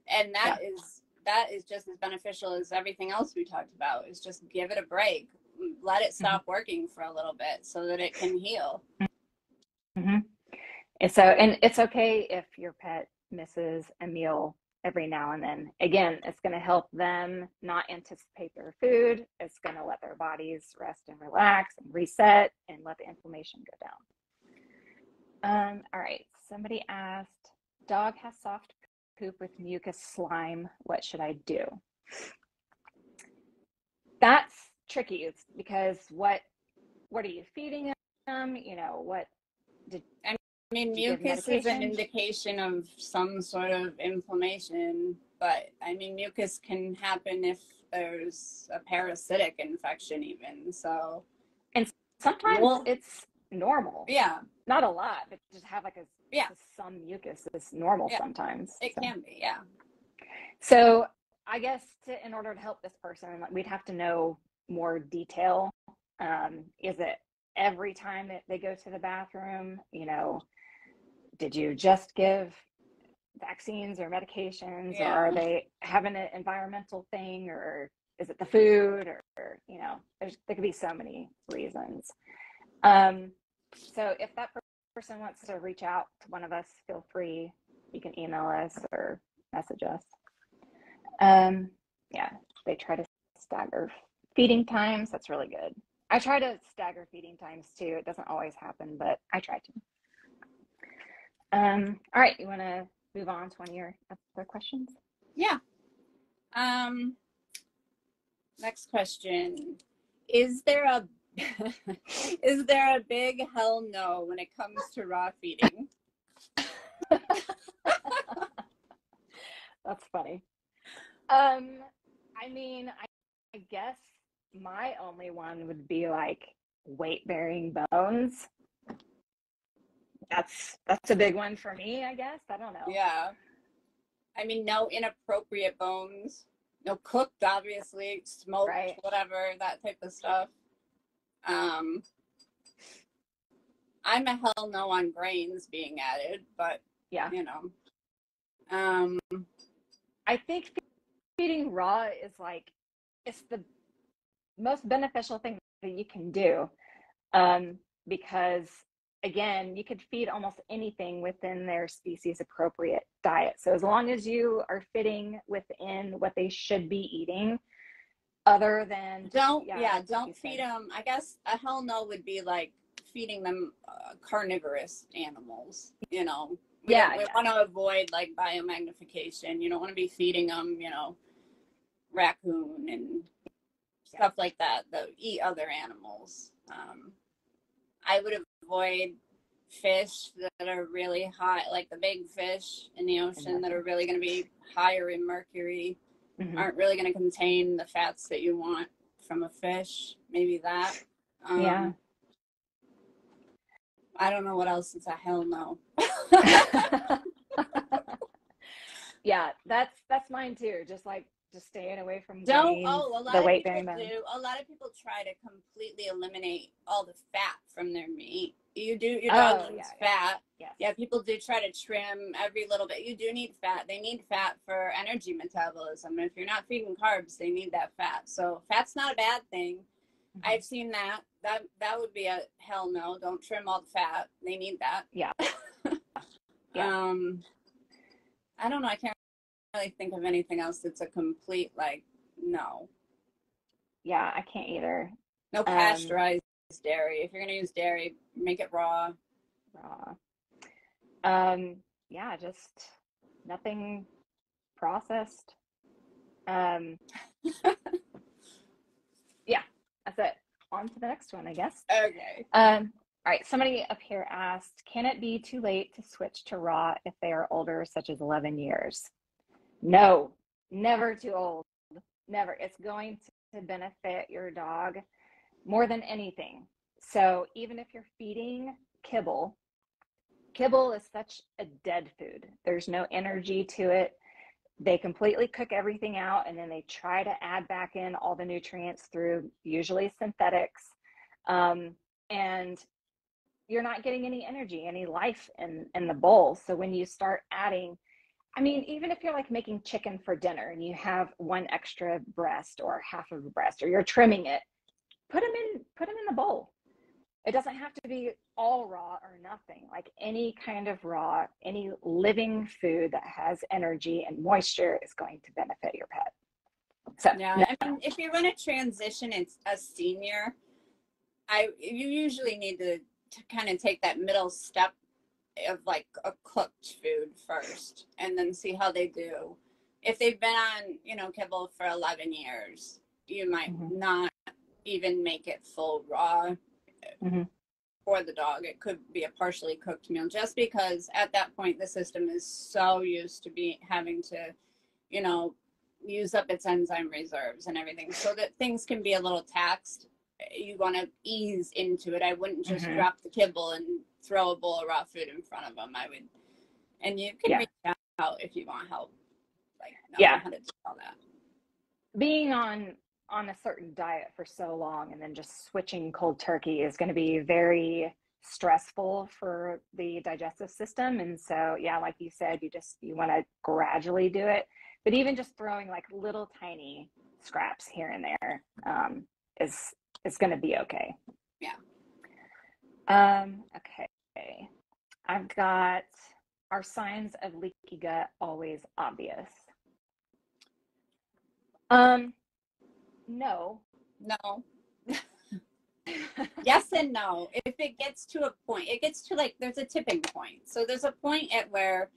And that is just as beneficial as everything else we talked about, is just give it a break. Let it stop working for a little bit so that it can heal. And so, and it's okay if your pet misses a meal every now and then. Again, it's going to help them not anticipate their food. It's going to let their bodies rest and relax and reset and let the inflammation go down. All right. Somebody asked, dog has soft poop with mucus slime. What should I do? That's tricky. It's because what are you feeding them? You know, what did I mean, mucus is an indication of some sort of inflammation, but I mean, mucus can happen if there's a parasitic infection even. So, and sometimes it's normal. Yeah. Not a lot, but just have like yeah, some mucus is normal sometimes. It can be, yeah. So I guess in order to help this person, we'd have to know more detail. Is it every time that they go to the bathroom? You know, did you just give vaccines or medications, or are they having an environmental thing, or is it the food, or you know, there could be so many reasons. So if that person wants to reach out to one of us, feel free. You can email us or message us. Yeah, they try to stagger feeding times. That's really good. I try to stagger feeding times too. It doesn't always happen, but I try to. All right, you want to move on to one of your other questions? Yeah. Next question. Is there a big hell no when it comes to raw feeding? That's funny. I mean, I guess my only one would be like weight-bearing bones. That's a big one for me, I guess. I don't know. Yeah. I mean, no inappropriate bones. No cooked, obviously, smoked, right. Whatever, that type of stuff. I'm a hell no on grains being added, but yeah, you know. I think feeding raw is like, it's the most beneficial thing that you can do, because again, you could feed almost anything within their species appropriate diet. So as long as you are fitting within what they should be eating, other than don't feed them. I guess a hell no would be like feeding them carnivorous animals, you know. We want to avoid like biomagnification. You don't want to be feeding them, you know, raccoon and stuff like that eat other animals. I would avoid fish that are really high, like the big fish in the ocean that are really going to be higher in mercury, aren't really going to contain the fats that you want from a fish. Maybe that. I don't know what else is a hell no. Yeah, that's mine too. Just staying away from the weight bearing bones. A lot of people try to completely eliminate all the fat from their meat. You do, your dog needs fat. Yeah, people do try to trim every little bit. You do need fat. They need fat for energy metabolism. If you're not feeding carbs, they need that fat. So fat's not a bad thing. I've seen that. That would be a hell no. Don't trim all the fat. They need that. Yeah. I don't know. I can't really think of anything else that's a complete like no. Yeah, I can't either. No pasteurized dairy. If you're gonna use dairy, make it raw. Yeah, just nothing processed. Yeah, that's it. On to the next one, I guess. Okay. All right, somebody up here asked, can it be too late to switch to raw if they are older, such as 11 years? No, never too old. Never. It's going to benefit your dog more than anything. So even if you're feeding kibble is such a dead food. There's no energy to it. They completely cook everything out, and then they try to add back in all the nutrients through usually synthetics. And you're not getting any energy, any life in the bowl. So when you start adding, I mean, even if you're like making chicken for dinner and you have one extra breast or half of a breast, or you're trimming it, put them in the bowl. It doesn't have to be all raw or nothing. Like any kind of raw, any living food that has energy and moisture is going to benefit your pet. So Yeah, no. I mean, if you're going to transition as a senior, you usually need to kind of take that middle step of like a cooked food first, and then see how they do. If they've been on, kibble for 11 years, you might not even make it full raw for the dog. It could be a partially cooked meal, just because at that point the system is so used to having to, use up its enzyme reserves and everything, so that things can be a little taxed. You want to ease into it. I wouldn't just drop the kibble and throw a bowl of raw food in front of them. I would, and you can reach out if you want help, like knowing how to do all that. Being on a certain diet for so long and then just switching cold turkey is going to be very stressful for the digestive system. And so, yeah, like you said, you want to gradually do it. But even just throwing like little tiny scraps here and there is going to be okay. Yeah. Okay. I've got, are signs of leaky gut always obvious? No. Yes and no. If it gets to a point, it gets to like, there's a tipping point. So there's a point at where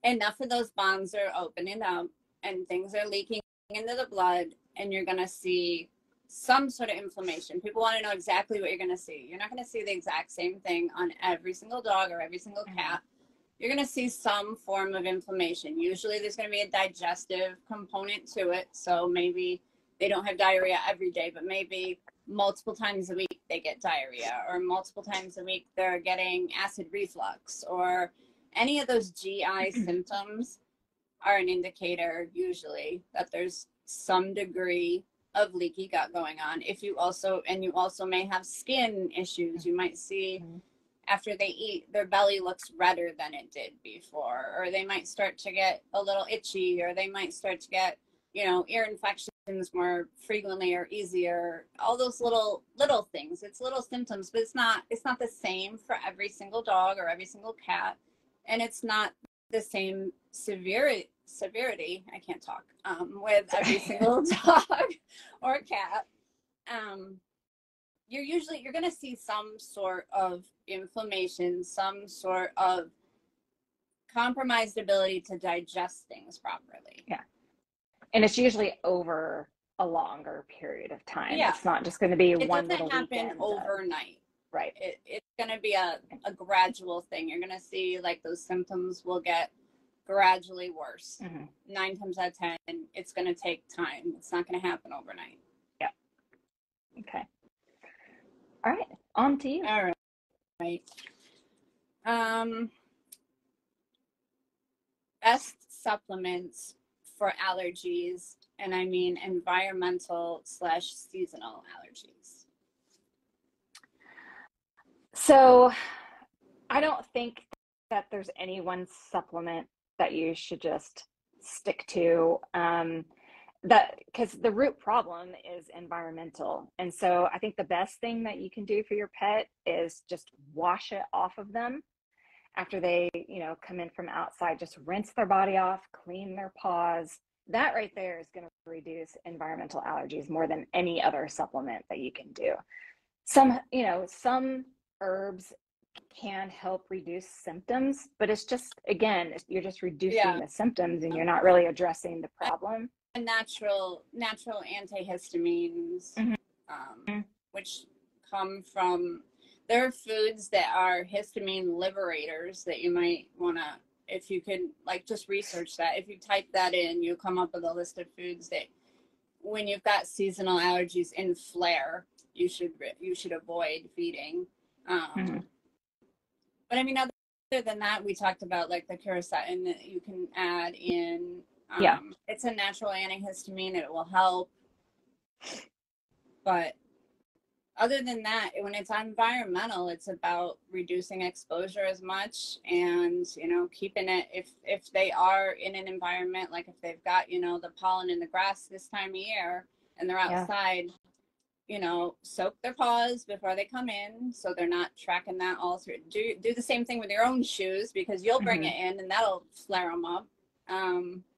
enough of those bonds are opening up and things are leaking into the blood, and you're going to see some sort of inflammation. People want to know exactly what you're going to see. You're not going to see the exact same thing on every single dog or every single cat. You're going to see some form of inflammation. Usually there's going to be a digestive component to it. So maybe they don't have diarrhea every day, but maybe multiple times a week they get diarrhea, or multiple times a week they're getting acid reflux, or any of those GI symptoms are an indicator usually that there's some degree of leaky gut going on. You also may have skin issues. You might see after they eat, their belly looks redder than it did before, or they might start to get a little itchy, or they might start to get, ear infections more frequently or easier. All those little things. It's little symptoms, but it's not the same for every single dog or every single cat. And it's not the same severity, I can't talk, with every single dog or cat. You're going to see some sort of inflammation, some sort of compromised ability to digest things properly. Yeah. And it's usually over a longer period of time. Yeah. It's not just going to be one little weekend. It doesn't happen overnight. Right. It's going to be a gradual thing. You're going to see like those symptoms will get gradually worse. 9 times out of 10, it's going to take time. It's not going to happen overnight. Yeah. Okay. All right. On to you. All right. Best supplements for allergies, and I mean environmental/seasonal allergies. So I don't think that there's any one supplement that you should just stick to, because the root problem is environmental. And so I think the best thing that you can do for your pet is just wash it off of them after they, come in from outside. Just rinse their body off, clean their paws. That right there is going to reduce environmental allergies more than any other supplement that you can do. Some herbs can help reduce symptoms, but it's just, again, you're just reducing the symptoms and you're not really addressing the problem. Natural antihistamines, which come from, there are foods that are histamine liberators that you might want to, if you can, like, just research that. If you type that in, you'll come up with a list of foods that, when you've got seasonal allergies in flare, you should avoid feeding. But I mean, other than that, we talked about like the quercetin that you can add in. It's a natural antihistamine. It will help. But other than that, when it's environmental, it's about reducing exposure as much, and keeping it, if they are in an environment, like if they've got the pollen in the grass this time of year and they're outside, soak their paws before they come in, so they're not tracking that all through. Do the same thing with your own shoes, because you'll bring it in and that'll flare them up.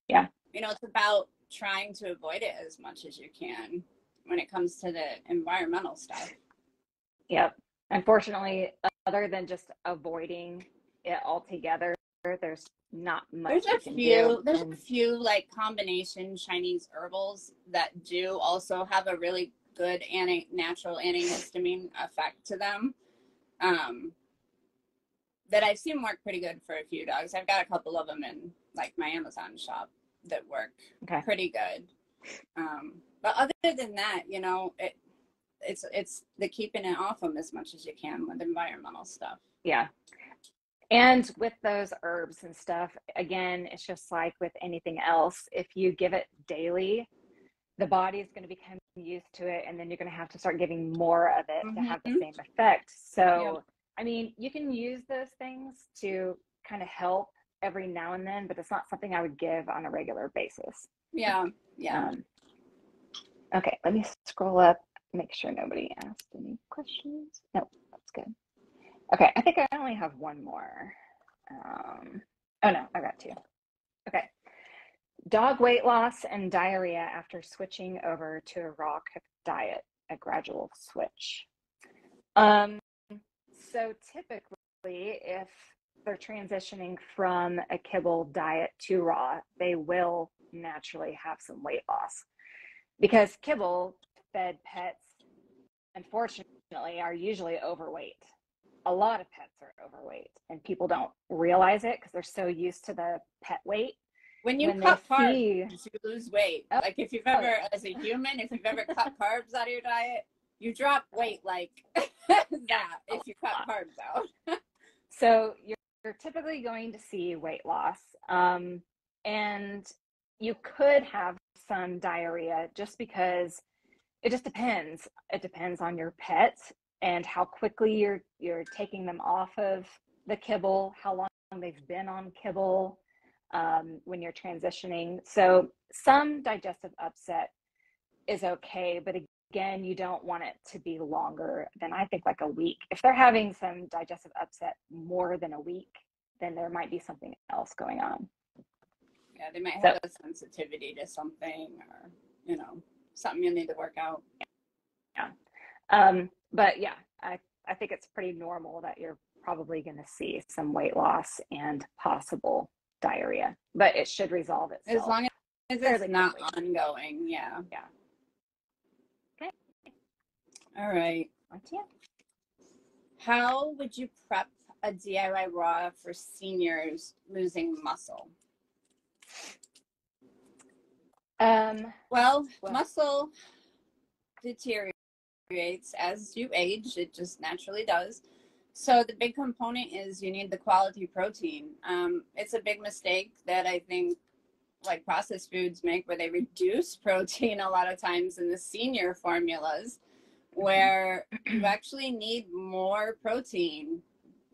Yeah. It's about trying to avoid it as much as you can when it comes to the environmental stuff. Yep. Unfortunately, other than just avoiding it altogether, there's not much you can do. There's a few like combination Chinese herbals that do also have a really good natural antihistamine effect to them, that I've seen work pretty good for a few dogs. I've got a couple of them in like my Amazon shop that work pretty good. But other than that, it's the keeping it off them as much as you can with environmental stuff. Yeah. And with those herbs and stuff, again, it's just like with anything else. If you give it daily, the body is going to become used to it, and then you're going to have to start giving more of it to have the same effect. So, I mean, you can use those things to kind of help every now and then, but it's not something I would give on a regular basis. Yeah. Okay, let me scroll up, make sure nobody asked any questions. No, that's good. Okay, I think I only have one more. Oh no, I got two. Okay. Dog weight loss and diarrhea after switching over to a raw cooked diet, a gradual switch. So typically, if they're transitioning from a kibble diet to raw, they will naturally have some weight loss, because kibble fed pets, unfortunately, are usually overweight. A lot of pets are overweight, and people don't realize it because they're so used to the pet weight. When you cut carbs, you lose weight. Like if you've ever, as a human, if you've ever cut carbs out of your diet, you drop weight like that if you cut carbs out. So you're typically going to see weight loss. And you could have some diarrhea just because it just depends. It depends on your pet and how quickly you're taking them off of the kibble, how long they've been on kibble, when you're transitioning. So some digestive upset is okay, but again, you don't want it to be longer than, I think, like a week. If they're having some digestive upset more than a week, then there might be something else going on. Yeah, they might have a sensitivity to something, or something you need to work out. Yeah. But yeah, I think it's pretty normal that you're probably going to see some weight loss and possible diarrhea, but it should resolve itself as long as it's not ongoing. Yeah. Okay. All right. How would you prep a DIY raw for seniors losing muscle? Well, muscle deteriorates as you age. It just naturally does. So the big component is you need the quality protein. It's a big mistake that I think like processed foods make, where they reduce protein a lot of times in the senior formulas, where you actually need more protein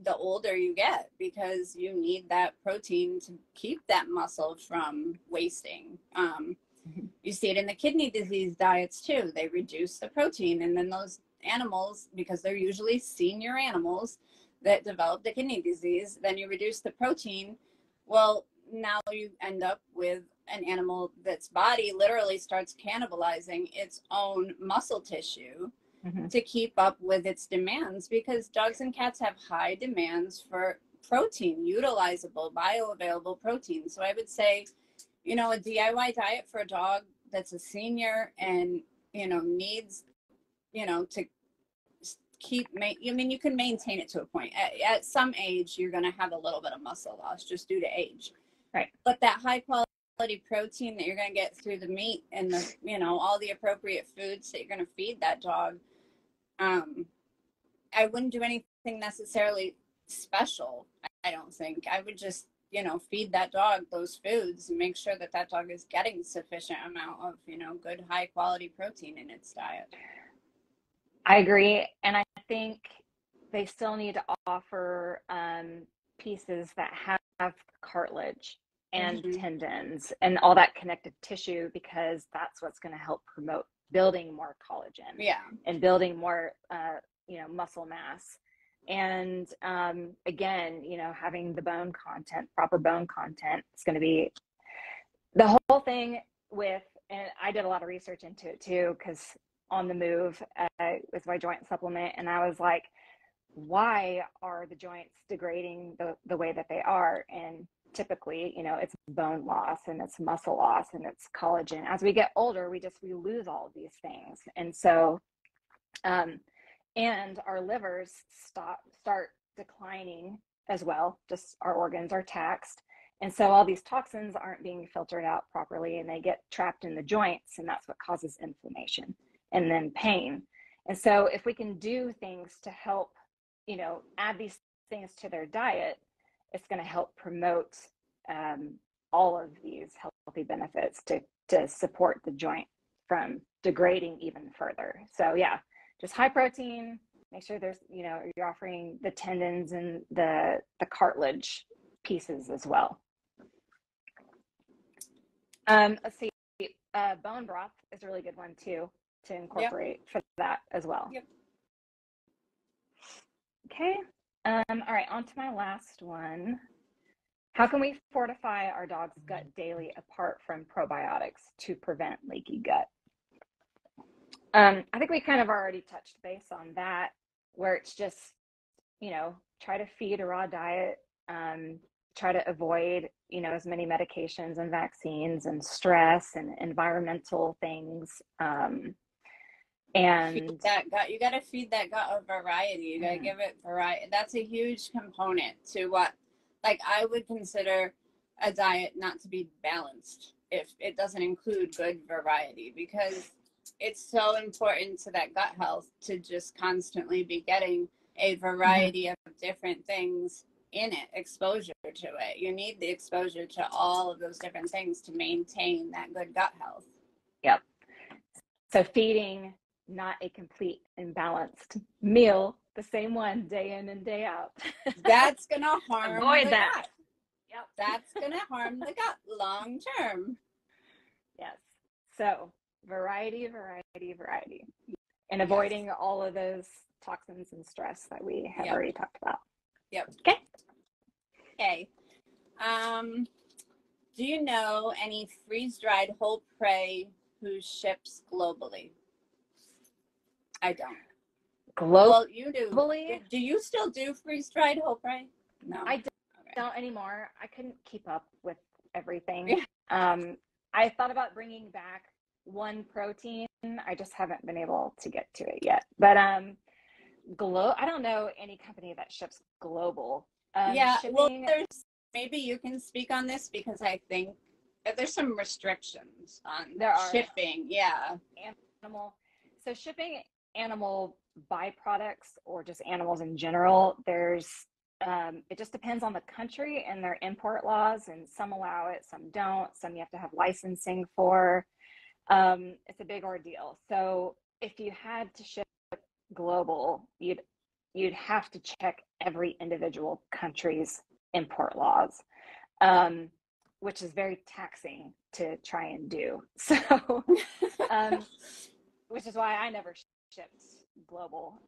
the older you get, because you need that protein to keep that muscle from wasting. You see it in the kidney disease diets too. They reduce the protein, and then those animals, because they're usually senior animals that develop the kidney disease, then you reduce the protein. Well, now you end up with an animal that's body literally starts cannibalizing its own muscle tissue to keep up with its demands, because dogs and cats have high demands for protein, utilizable, bioavailable protein. So I would say, a DIY diet for a dog that's a senior and, needs, to keep, you can maintain it to a point. At some age, you're going to have a little bit of muscle loss just due to age. Right. But that high quality protein that you're going to get through the meat and the, all the appropriate foods that you're going to feed that dog, I wouldn't do anything necessarily special. I don't think. I would just, feed that dog those foods and make sure that that dog is getting sufficient amount of, good high quality protein in its diet. I agree. And I think they still need to offer pieces that have cartilage and tendons and all that connective tissue, because that's what's going to help promote building more collagen Yeah. and building more, muscle mass. And again, having the bone content, proper bone content, is going to be the whole thing with, and I did a lot of research into it too, because on the move with my joint supplement, and I was like, why are the joints degrading the way that they are? And typically, it's bone loss and it's muscle loss and it's collagen. As we get older, we lose all of these things. And so, and our livers start declining as well. Just our organs are taxed. And so all these toxins aren't being filtered out properly and they get trapped in the joints, and that's what causes inflammation and then pain. And so if we can do things to help, add these things to their diet, it's going to help promote all of these healthy benefits to support the joint from degrading even further. So yeah, just high protein, make sure there's, you're offering the tendons and the cartilage pieces as well. Let's see, bone broth is a really good one too to incorporate for that as well. Yep. Okay. All right, on to my last one. How can we fortify our dog's gut daily apart from probiotics to prevent leaky gut? I think we kind of already touched base on that, where it's just, try to feed a raw diet, try to avoid, as many medications and vaccines and stress and environmental things. And feed that gut. You got to feed that gut a variety. You got to give it variety. That's a huge component to what, like, I would consider a diet not to be balanced if it doesn't include good variety, because it's so important to that gut health to just constantly be getting a variety of different things in it, exposure to it. You need the exposure to all of those different things to maintain that good gut health. Yep. So feeding not a complete and balanced meal, the same one day in and day out. That's going to harm Avoid the that. gut. Yep. That's going to harm the gut long term. Yes. So variety, and avoiding all of those toxins and stress that we have already talked about. Yep. Okay. Do you know any freeze-dried whole prey who ships globally? I don't. Well, you do. Do you still do freeze-dried whole prey? No. I don't anymore. I couldn't keep up with everything. I thought about bringing back one protein. I just haven't been able to get to it yet. But I don't know any company that ships global. Shipping, well, maybe you can speak on this, because I think there's some restrictions on shipping. Yeah. So shipping animal byproducts or just animals in general, there's it just depends on the country and their import laws, and some allow it, some don't, some you have to have licensing for. It's a big ordeal. So if you had to ship global, you'd have to check every individual country's import laws, which is very taxing to try and do. So which is why I never shipped global.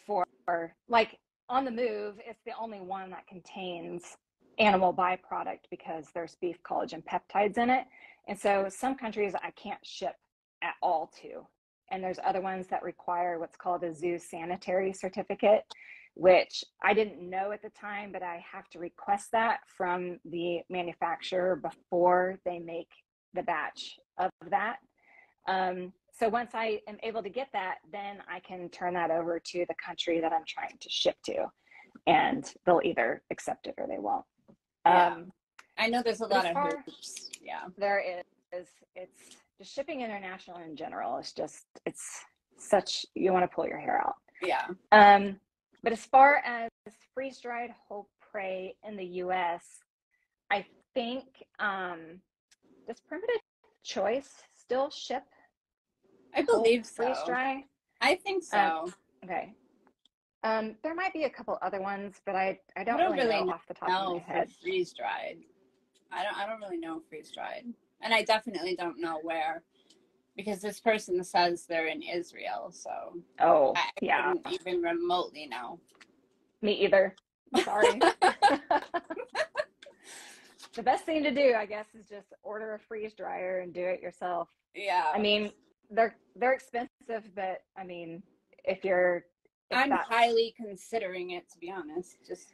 For like on the move, it's the only one that contains animal byproduct because there's beef collagen peptides in it. And so some countries I can't ship at all to. And there's other ones that require what's called a zoo sanitary certificate, which I didn't know at the time, but I have to request that from the manufacturer before they make the batch of that. So once I am able to get that, then I can turn that over to the country that I'm trying to ship to, and they'll either accept it or they won't. I know there's a lot of hoops. Yeah, there is. It's just shipping international in general. It's such, you want to pull your hair out. Yeah. But as far as freeze-dried whole prey in the U.S., I think does Primitive Choice still ship? I believe so. Freeze dry? I think so. Okay. There might be a couple other ones, but I don't really know off the top of my head. Freeze dried. I don't really know freeze dried, and I definitely don't know where because this person says they're in Israel, so Oh, I yeah. wouldn't even remotely know. Me either. Sorry. The best thing to do, I guess, is just order a freeze dryer and do it yourself. Yeah. I mean, they're expensive, but I mean, if I'm that's highly considering it, to be honest, just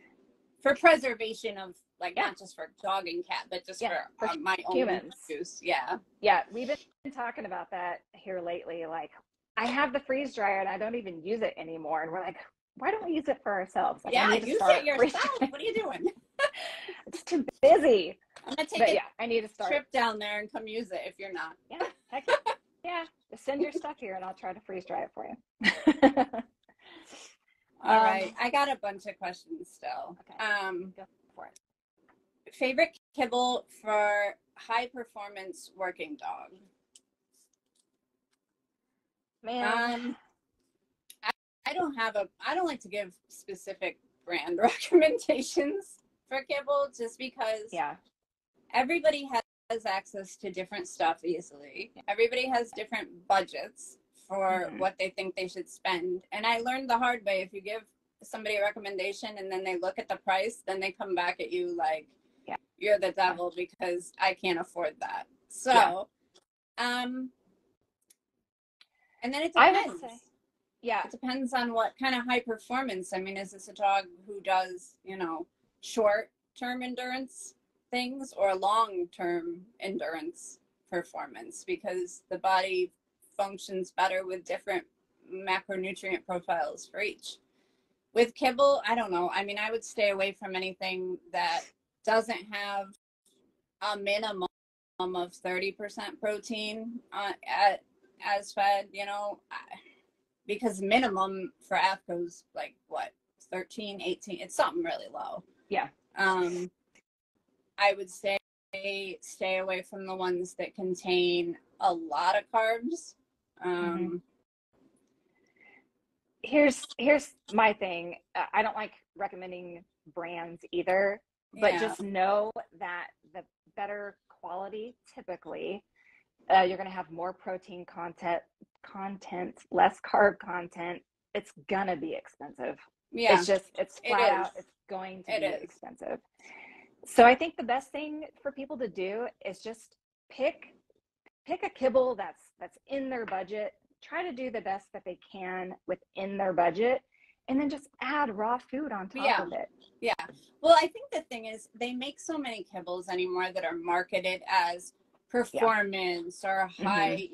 for preservation of, like, not just for dog and cat, but just for my own humans. use. Yeah. Yeah, we've been talking about that here lately. Like, I have the freeze dryer and I don't even use it anymore. And we're like, why don't we use it for ourselves? Like, I Yeah, need to use start it yourself. What are you doing? It's too busy. I'm gonna take But a yeah, I need to start. trip down there and come use it if you're not. Yeah, heck yeah. Just send your stuff here and I'll try to freeze dry it for you. All right. I got a bunch of questions still. Okay. Go for it. Favorite kibble for high performance working dog? Man. I don't like to give specific brand recommendations for kibble, just because everybody has access to different stuff easily. Everybody has different budgets for what they think they should spend. And I learned the hard way, if you give somebody a recommendation and then they look at the price, then they come back at you like you're the devil because I can't afford that. So and then it depends. I would say, it depends on what kind of high performance. I mean, is this a dog who does, short term endurance things or long term endurance performance? Because the body functions better with different macronutrient profiles for each. With kibble, I don't know. I mean, I would stay away from anything that doesn't have a minimum of 30% protein as fed, because minimum for AFCO's like what, 13, 18, it's something really low. Yeah. I would stay away from the ones that contain a lot of carbs. Here's my thing. I don't like recommending brands either, but just know that the better quality, typically, you're going to have more protein content, less carb content. It's gonna be expensive. Yeah, it's flat out. It's going to be expensive. So I think the best thing for people to do is just pick a kibble that's in their budget. Try to do the best that they can within their budget, and then just add raw food on top of it. Yeah. Well, I think the thing is they make so many kibbles anymore that are marketed as performance or high,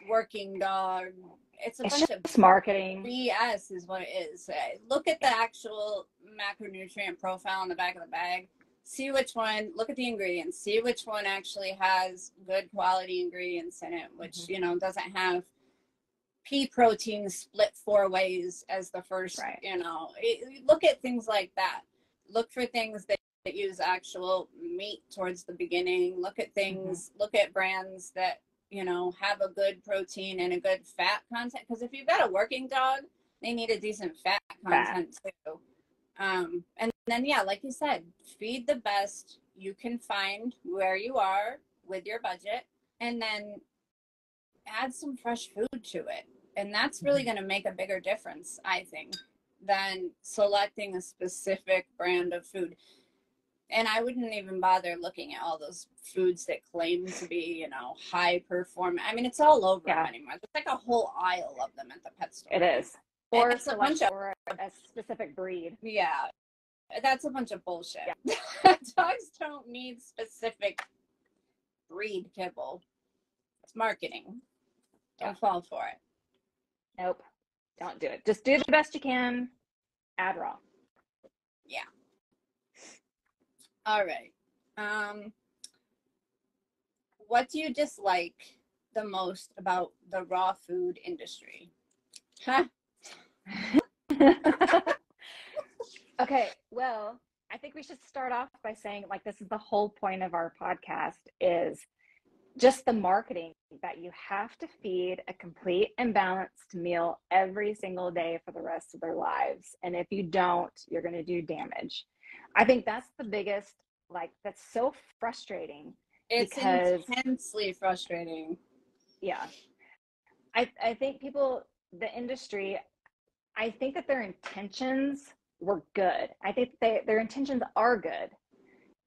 working dog. It's a bunch of marketing. BS is what it is. Look at the actual macronutrient profile on the back of the bag. See which one, look at the ingredients, see which one actually has good quality ingredients in it, which, doesn't have pea protein split 4 ways as the first, look at things like that. Look for things that use actual meat towards the beginning. Look at things, look at brands that, have a good protein and a good fat content. Because if you've got a working dog, they need a decent fat content too. And then, like you said, feed the best you can find where you are with your budget, and then add some fresh food to it. And that's really going to make a bigger difference, I think, than selecting a specific brand of food. And I wouldn't even bother looking at all those foods that claim to be, high performance. I mean, it's all over them anymore. There's like a whole aisle of them at the pet store. It is. Or it's a bunch of a specific breed. Yeah. That's a bunch of bullshit. Yeah. Dogs don't need specific breed kibble. It's marketing. Don't fall for it. Nope. Don't do it. Just do the best you can. Add raw. Yeah. All right. What do you dislike the most about the raw food industry? Huh? Okay, well, I think we should start off by saying, like, this is the whole point of our podcast, is just the marketing, that you have to feed a complete and balanced meal every single day for the rest of their lives. And if you don't, you're going to do damage. I think that's the biggest, that's so frustrating. It's intensely frustrating. yeah. I think people, the industry, I think that their intentions were good. I think their intentions are good,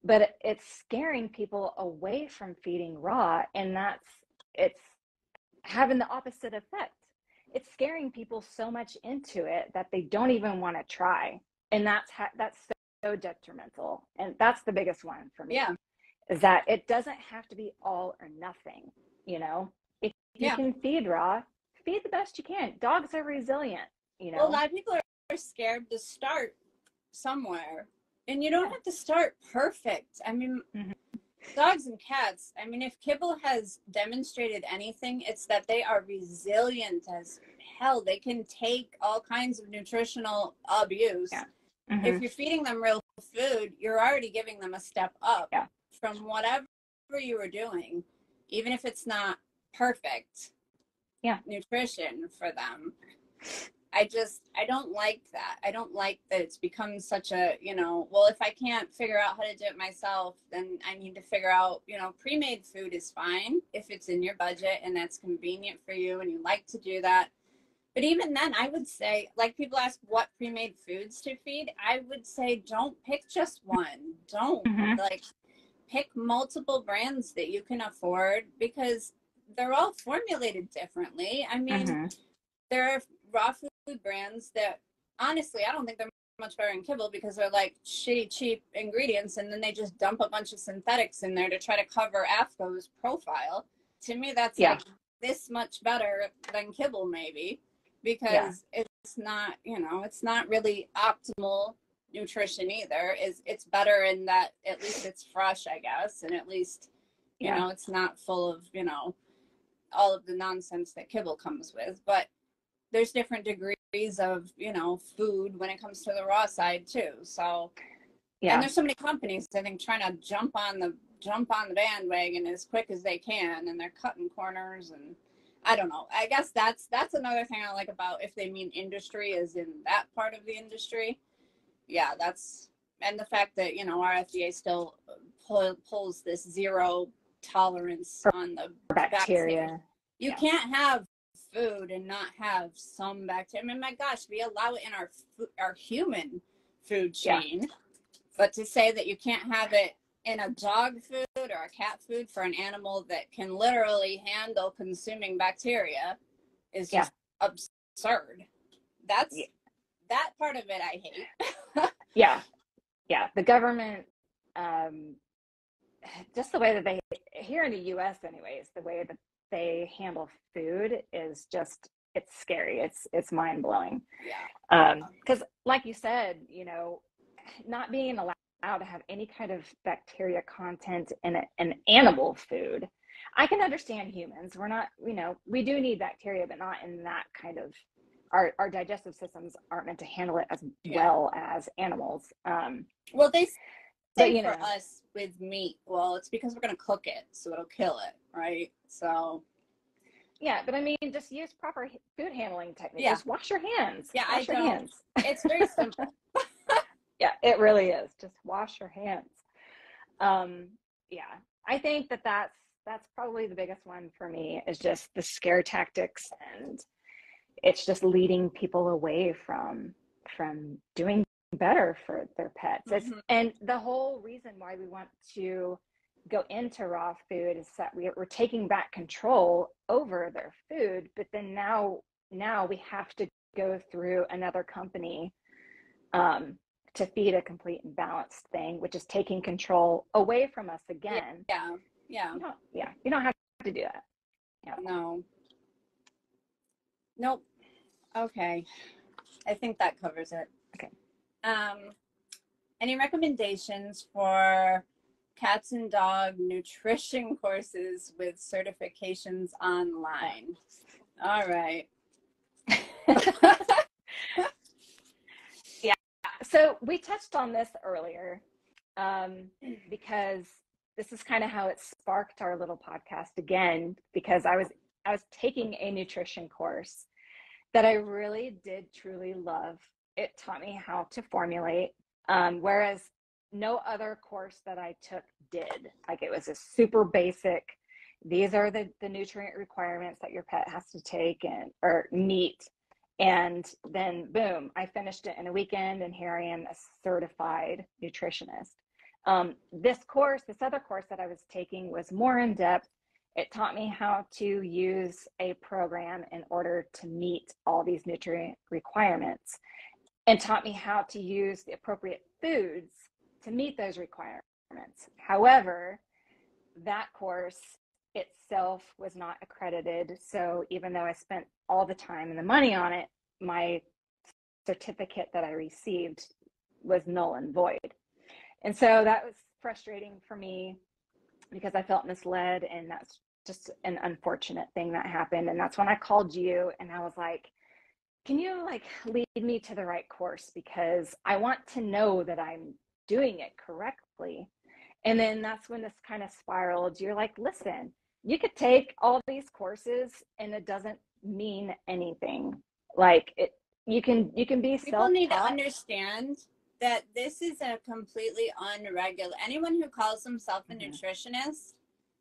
but it's scaring people away from feeding raw, and it's having the opposite effect. It's scaring people so much into it that they don't even want to try, and that's so detrimental. And that's the biggest one for me, Yeah. is that it doesn't have to be all or nothing. You know, if you Yeah. can feed raw, feed the best you can. Dogs are resilient. You Well, a know, lot of people are scared to start somewhere, and you don't yeah. have to start perfect. I mean, Mm-hmm. dogs and cats, I mean, if kibble has demonstrated anything, it's that they are resilient as hell. They can take all kinds of nutritional Yeah. abuse. Mm-hmm. If you're feeding them real food, you're already giving them a step up Yeah. from whatever you were doing, even if it's not perfect Yeah. nutrition for them. I don't like that. I don't like that it's become such a, well, if I can't figure out how to do it myself, then I need to figure out, pre-made food is fine if it's in your budget and that's convenient for you and you like to do that. But even then, I would say, like, people ask what pre-made foods to feed. I would say don't pick just one. Don't, Mm-hmm. like, pick multiple brands that you can afford, because they're all formulated differently. I mean, Mm-hmm. there are raw food brands that, honestly, I don't think they're much better than kibble, because they're like shitty cheap ingredients and then they just dump a bunch of synthetics in there to try to cover AFCO's profile. To me, that's Yeah. like this much better than kibble, maybe, Yeah. because it's not, it's not really optimal nutrition either. Is It's better in that at least it's fresh, I guess, and at least, Yeah. it's not full of, all of the nonsense that kibble comes with. But there's different degrees of, food when it comes to the raw side too. So, and Yeah. there's so many companies, I think, trying to jump on the bandwagon as quick as they can, and they're cutting corners. And I don't know, I guess that's another thing I like about, if they mean industry is in that part of the industry. Yeah, that's, and the fact that, our FDA still pulls this zero tolerance For on the bacteria. bacteria. You Yeah. can't have food and not have some bacteria. I mean, my gosh, we allow it in our human food Yeah. chain, but to say that you can't have it in a dog food or a cat food for an animal that can literally handle consuming bacteria is Yeah. just absurd. That part of it I hate. Yeah. Yeah. The government, um, just the way that they, here in the US anyways, the way that they handle food is just, it's scary. It's mind blowing. Yeah. Because like you said, not being allowed to have any kind of bacteria content in an animal food. I can understand humans. We're not, we do need bacteria, but not in that kind of, our digestive systems aren't meant to handle it as Yeah. well as animals. Well, they But say for us with meat, well, it's because we're going to cook it, so it'll kill it, right? So, yeah, but I mean, just use proper food handling techniques. yeah. Just wash your hands. Yeah, Wash your hands. It's very simple. Yeah, it really is. Just wash your hands. Yeah, I think that's probably the biggest one for me, is just the scare tactics, and it's just leading people away from doing better for their pets. Mm-hmm. And the whole reason why we want to go into raw food is that we're taking back control over their food, but then now we have to go through another company to feed a complete and balanced thing, which is taking control away from us again. Yeah. You don't have to do that. Yeah. No. Nope. Okay. I think that covers it. Okay. Any recommendations for cats and dog nutrition courses with certifications online? All right. Yeah. So we touched on this earlier, because this is kind of how it sparked our little podcast again, because I was taking a nutrition course that I really did truly love. It taught me how to formulate, whereas no other course that I took did. Like, it was a super basic, these are the nutrient requirements that your pet has to take and or meet. And then boom, I finished it in a weekend, and here I am, a certified nutritionist. This other course that I was taking was more in depth. It taught me how to use a program in order to meet all these nutrient requirements, and taught me how to use the appropriate foods to meet those requirements. However, that course itself was not accredited. So even though I spent all the time and the money on it, my certificate that I received was null and void. And so that was frustrating for me because I felt misled, and that's just an unfortunate thing that happened. And that's when I called you, and I was like, can you like lead me to the right course, because I want to know that I'm doing it correctly. And then that's when this kind of spiraled. You're like, listen, you could take all these courses and it doesn't mean anything. Like you can be People need to self-taught. understand that this is a completely unregulated. Anyone who calls themselves a nutritionist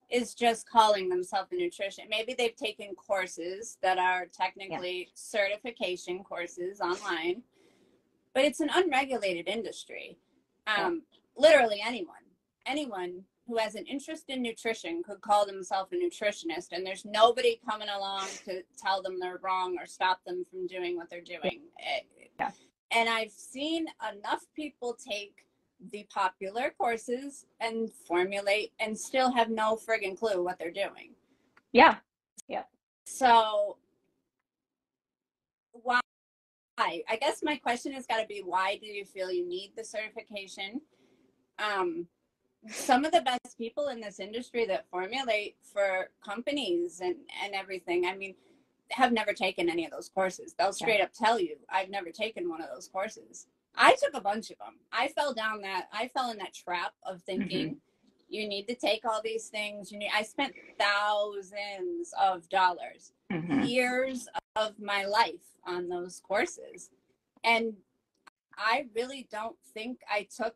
is just calling themselves a nutrition. Maybe they've taken courses that are technically certification courses online, but it's an unregulated industry. Literally anyone who has an interest in nutrition could call themselves a nutritionist, and there's nobody coming along to tell them they're wrong or stop them from doing what they're doing. And I've seen enough people take the popular courses and formulate and still have no friggin' clue what they're doing. Yeah. So why? I guess my question has got to be, why do you feel you need the certification? Some of the best people in this industry that formulate for companies and everything, I mean, have never taken any of those courses. They'll straight up tell you, I've never taken one of those courses. I took a bunch of them. I fell in that trap of thinking, you need to take all these things. I spent thousands of dollars, years of my life on those courses. And I really don't think I took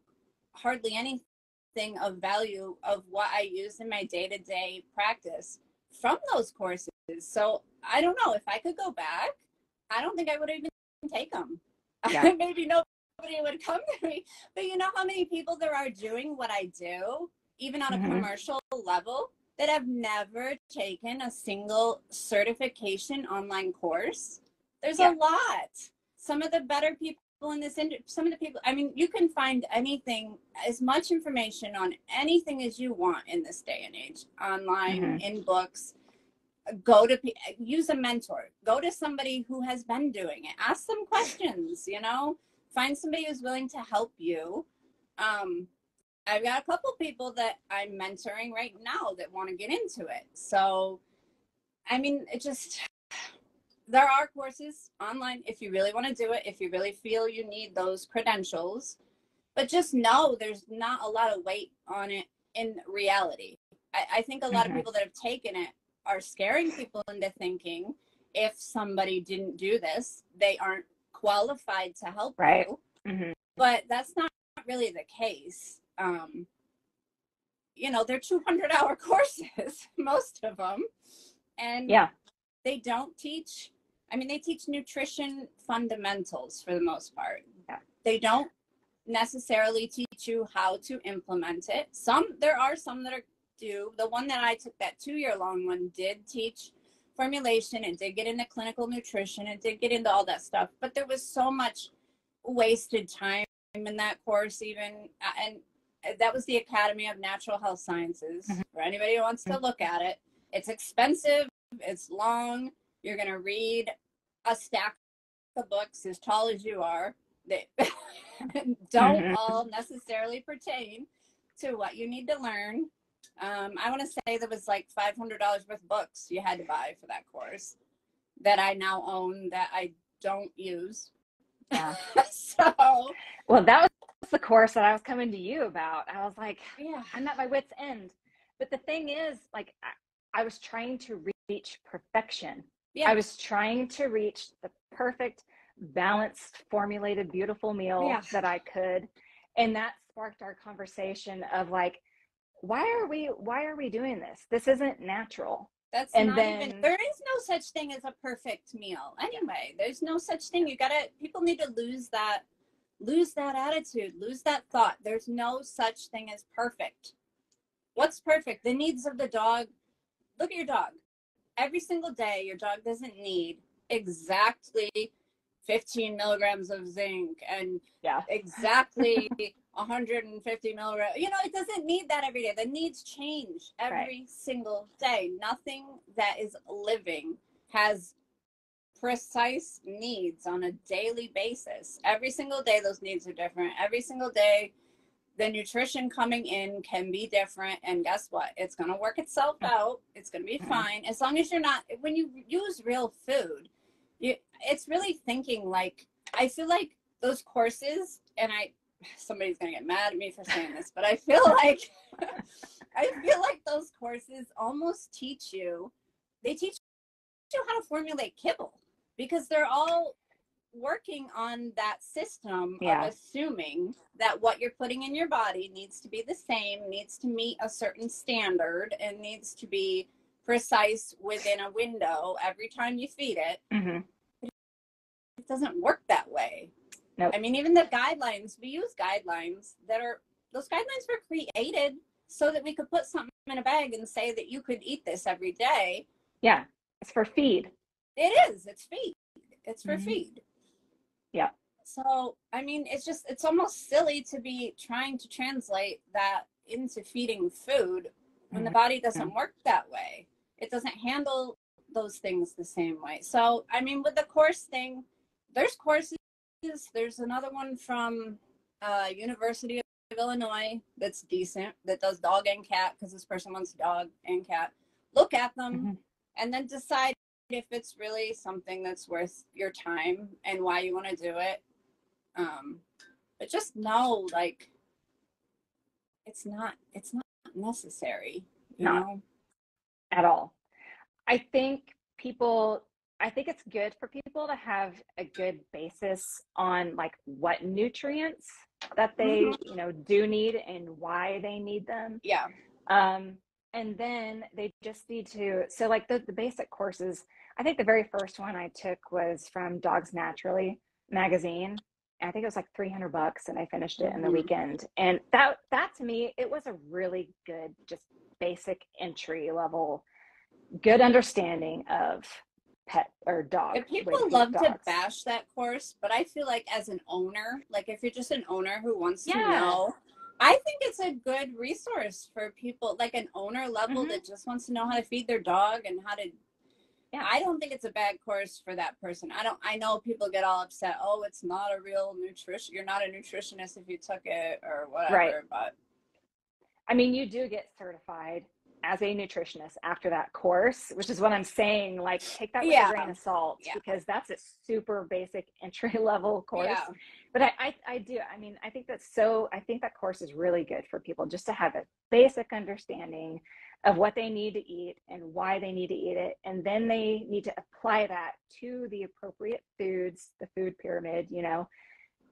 hardly anything of value of what I use in my day-to-day practice from those courses. So I don't know if I could go back. I don't think I would even take them. Yeah. Maybe nobody would come to me. But you know how many people there are doing what I do, even on a commercial level, that have never taken a single certification online course? There's a lot. Some of the better people in this industry, some of the people, I mean, you can find anything, as much information on anything as you want in this day and age, online, in books. Use a mentor, go to somebody who has been doing it, ask them questions, find somebody who's willing to help you. I've got a couple people that I'm mentoring right now that want to get into it. So, I mean, there are courses online if you really want to do it, if you really feel you need those credentials, but just know there's not a lot of weight on it in reality. I think a lot of people that have taken it are scaring people into thinking if somebody didn't do this, they aren't qualified to help you. But that's not really the case. They're 200-hour courses, most of them. And they don't teach, they teach nutrition fundamentals for the most part. They don't necessarily teach you how to implement it. There are some that do. The one that I took, that 2-year-long one, did teach formulation. It did get into clinical nutrition. It did get into all that stuff. But there was so much wasted time in that course even. And that was the Academy of Natural Health Sciences. For anybody who wants to look at it. It's expensive. It's long. You're going to read a stack of books as tall as you are. They don't all necessarily pertain to what you need to learn. I want to say there was like $500 worth of books you had to buy for that course that I now own that I don't use. Well, that was the course that I was coming to you about. I was like, I'm at my wit's end. But the thing is, like, I was trying to reach perfection. I was trying to reach the perfect, balanced, formulated, beautiful meal that I could. And that sparked our conversation of like, why are we doing this? This isn't natural. That's And not even, then there is no such thing as a perfect meal. Anyway, there's no such thing. People need to lose that attitude, lose that thought. There's no such thing as perfect. What's perfect? The needs of the dog. Look at your dog. Every single day, your dog doesn't need exactly 15 milligrams of zinc and exactly 150 milligrams. It doesn't need that every day. The needs change every single day. Nothing that is living has precise needs on a daily basis. Every single day, those needs are different. Every single day, the nutrition coming in can be different. And guess what? It's going to work itself out. It's going to be fine. As long as when you use real food, it's really thinking like, I feel like those courses, and somebody's going to get mad at me for saying this, but I feel like those courses almost teach you how to formulate kibble, because they're all working on that system of assuming that what you're putting in your body needs to be the same, needs to meet a certain standard, and needs to be precise within a window every time you feed it. Mm-hmm. It doesn't work that way. Nope. I mean, even the guidelines, we use guidelines those guidelines were created so that we could put something in a bag and say that you could eat this every day. Yeah, it's for feed. It is. It's feed. It's for feed. Yeah. So, I mean, it's almost silly to be trying to translate that into feeding food when the body doesn't work that way. It doesn't handle those things the same way. So, I mean, with the course thing, there's courses. There's another one from University of Illinois that's decent, that does dog and cat, because this person wants dog and cat. Look at them and then decide if it's really something that's worth your time and why you want to do it. But just know, like, it's not necessary, you know, at all. I think it's good for people to have a good basis on like what nutrients that they, do need and why they need them. Yeah. And then they just need to, so like the basic courses, I think the very first one I took was from Dogs Naturally magazine. I think it was like $300 and I finished it in the weekend. And that to me, it was a really good, just basic entry level, good understanding of pet or dog. If people love to bash that course, but I feel like as an owner, like if you're just an owner who wants to know, I think it's a good resource for people, like an owner level that just wants to know how to feed their dog and how to. Yeah, I don't think it's a bad course for that person. I know people get all upset. Oh, it's not a real nutrition. You're not a nutritionist if you took it or whatever. Right. But I mean, you do get certified as a nutritionist after that course, which is what I'm saying. Like, take that with a grain of salt, because that's a super basic entry level course. Yeah. But I do. I mean, I think that course is really good for people just to have a basic understanding of what they need to eat and why they need to eat it. And then they need to apply that to the appropriate foods, the food pyramid,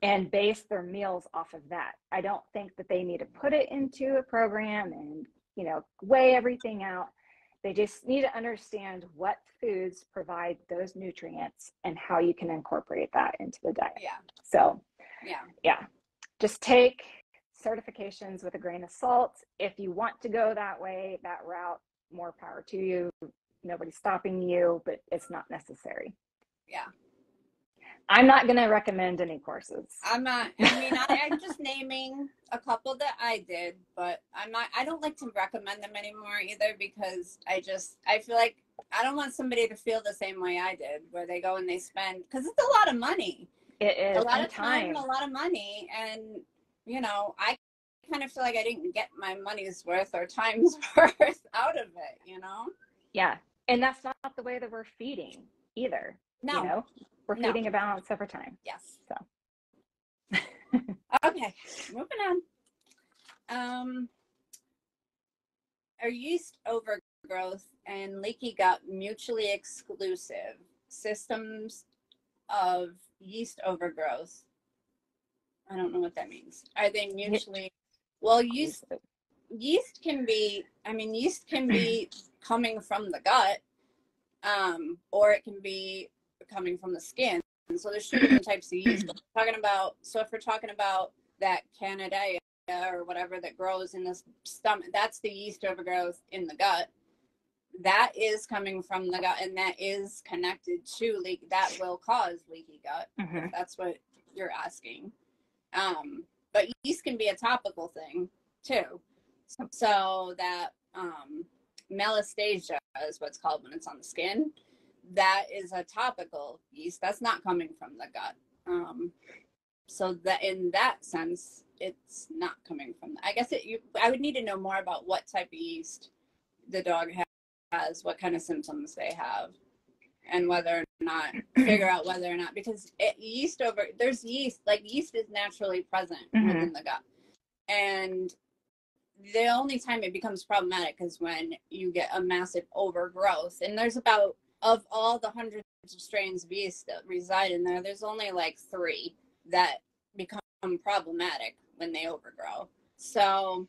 and base their meals off of that. I don't think that they need to put it into a program and, weigh everything out. They just need to understand what foods provide those nutrients and how you can incorporate that into the diet. Yeah. So, just take certifications with a grain of salt. If you want to go that way, that route, more power to you. Nobody's stopping you, but it's not necessary. Yeah. I'm not going to recommend any courses. I'm not. I mean, I'm just naming a couple that I did, but I don't like to recommend them anymore either, because I feel like I don't want somebody to feel the same way I did, where they go and they spend, because it's a lot of money. It is. A lot of time, a lot of money. And, I kind of feel like I didn't get my money's worth or time's worth out of it, Yeah. And that's not the way that we're feeding either. No. We're feeding a balance over time. Yes. So. Okay, moving on. Are yeast overgrowth and leaky gut mutually exclusive? Systems of yeast overgrowth. I don't know what that means. Are they mutually? Well, yeast yeast can be, I mean, yeast can be coming from the gut, or it can be coming from the skin. So there's two different types of yeast. So if we're talking about that Candida or whatever that grows in the stomach, that's the yeast overgrowth in the gut. That is coming from the gut, and that is connected to leak. That will cause leaky gut, if that's what you're asking. But yeast can be a topical thing too. So that Mellistasia is what's called when it's on the skin. That is a topical yeast. That's not coming from the gut. So that in that sense, it's not coming from. I guess I would need to know more about what type of yeast the dog has, what kind of symptoms they have, and whether or not figure out whether or not, because there's yeast, like yeast is naturally present within the gut, and the only time it becomes problematic is when you get a massive overgrowth. And there's about, of all the hundreds of strains of yeast that reside in there, there's only like 3 that become problematic when they overgrow. So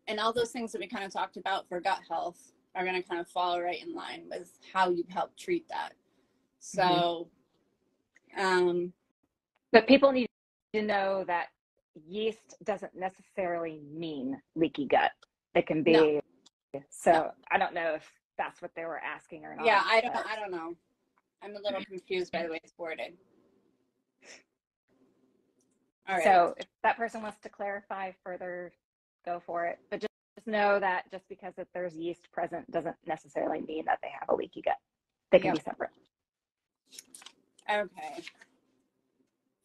and all those things that we kind of talked about for gut health are going to kind of fall right in line with how you help treat that. So but people need to know that yeast doesn't necessarily mean leaky gut. It can be no. I don't know if that's what they were asking or not. Yeah, I don't know. I'm a little confused by the way it's worded. All right. So if that person wants to clarify further, go for it. But just know that just because if there's yeast present doesn't necessarily mean that they have a leaky gut. They can be separate. Okay.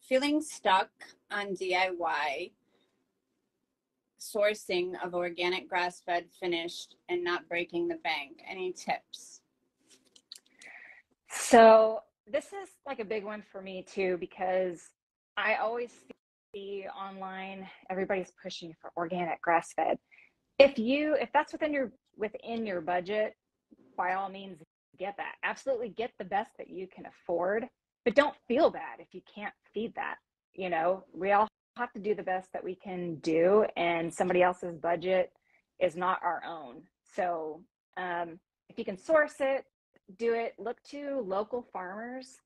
Feeling stuck on DIY sourcing of organic grass-fed finished and not breaking the bank. Any tips? So this is like a big one for me too, because I always see online everybody's pushing for organic grass-fed. If that's within your budget, by all means get that. Absolutely get the best that you can afford, but don't feel bad if you can't feed that. You know, we all have to do the best that we can do, and somebody else's budget is not our own. So if you can source it, do it. Look to local farmers.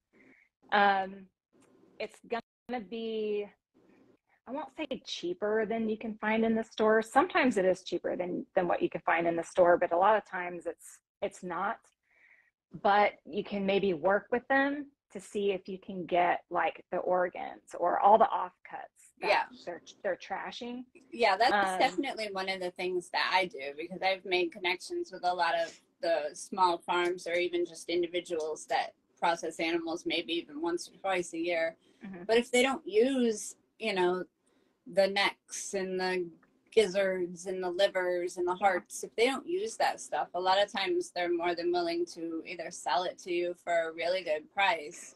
It's gonna be, I won't say cheaper than you can find in the store. Sometimes it is cheaper than what you can find in the store, but a lot of times it's not. But you can maybe work with them to see if you can get like the organs or all the offcuts that they're trashing. Yeah, that's definitely one of the things that I do, because I've made connections with a lot of the small farms or even just individuals that process animals maybe even once or twice a year. But if they don't use, you know, the necks and the gizzards and the livers and the hearts, if they don't use that stuff, a lot of times they're more than willing to either sell it to you for a really good price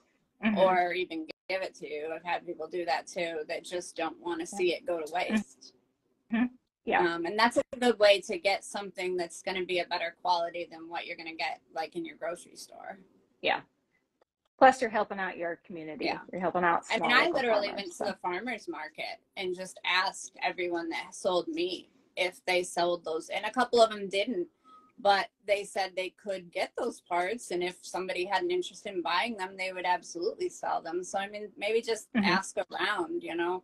or even give it to you. I've had people do that too, that just don't want to see it go to waste. And that's a good way to get something that's going to be a better quality than what you're going to get like in your grocery store. Plus you're helping out your community. You're helping out small I literally farmers, went to the farmer's market and just asked everyone that sold meat if they sold those, and a couple of them didn't, but they said they could get those parts, and if somebody had an interest in buying them, they would absolutely sell them. So I mean, maybe just ask around, you know,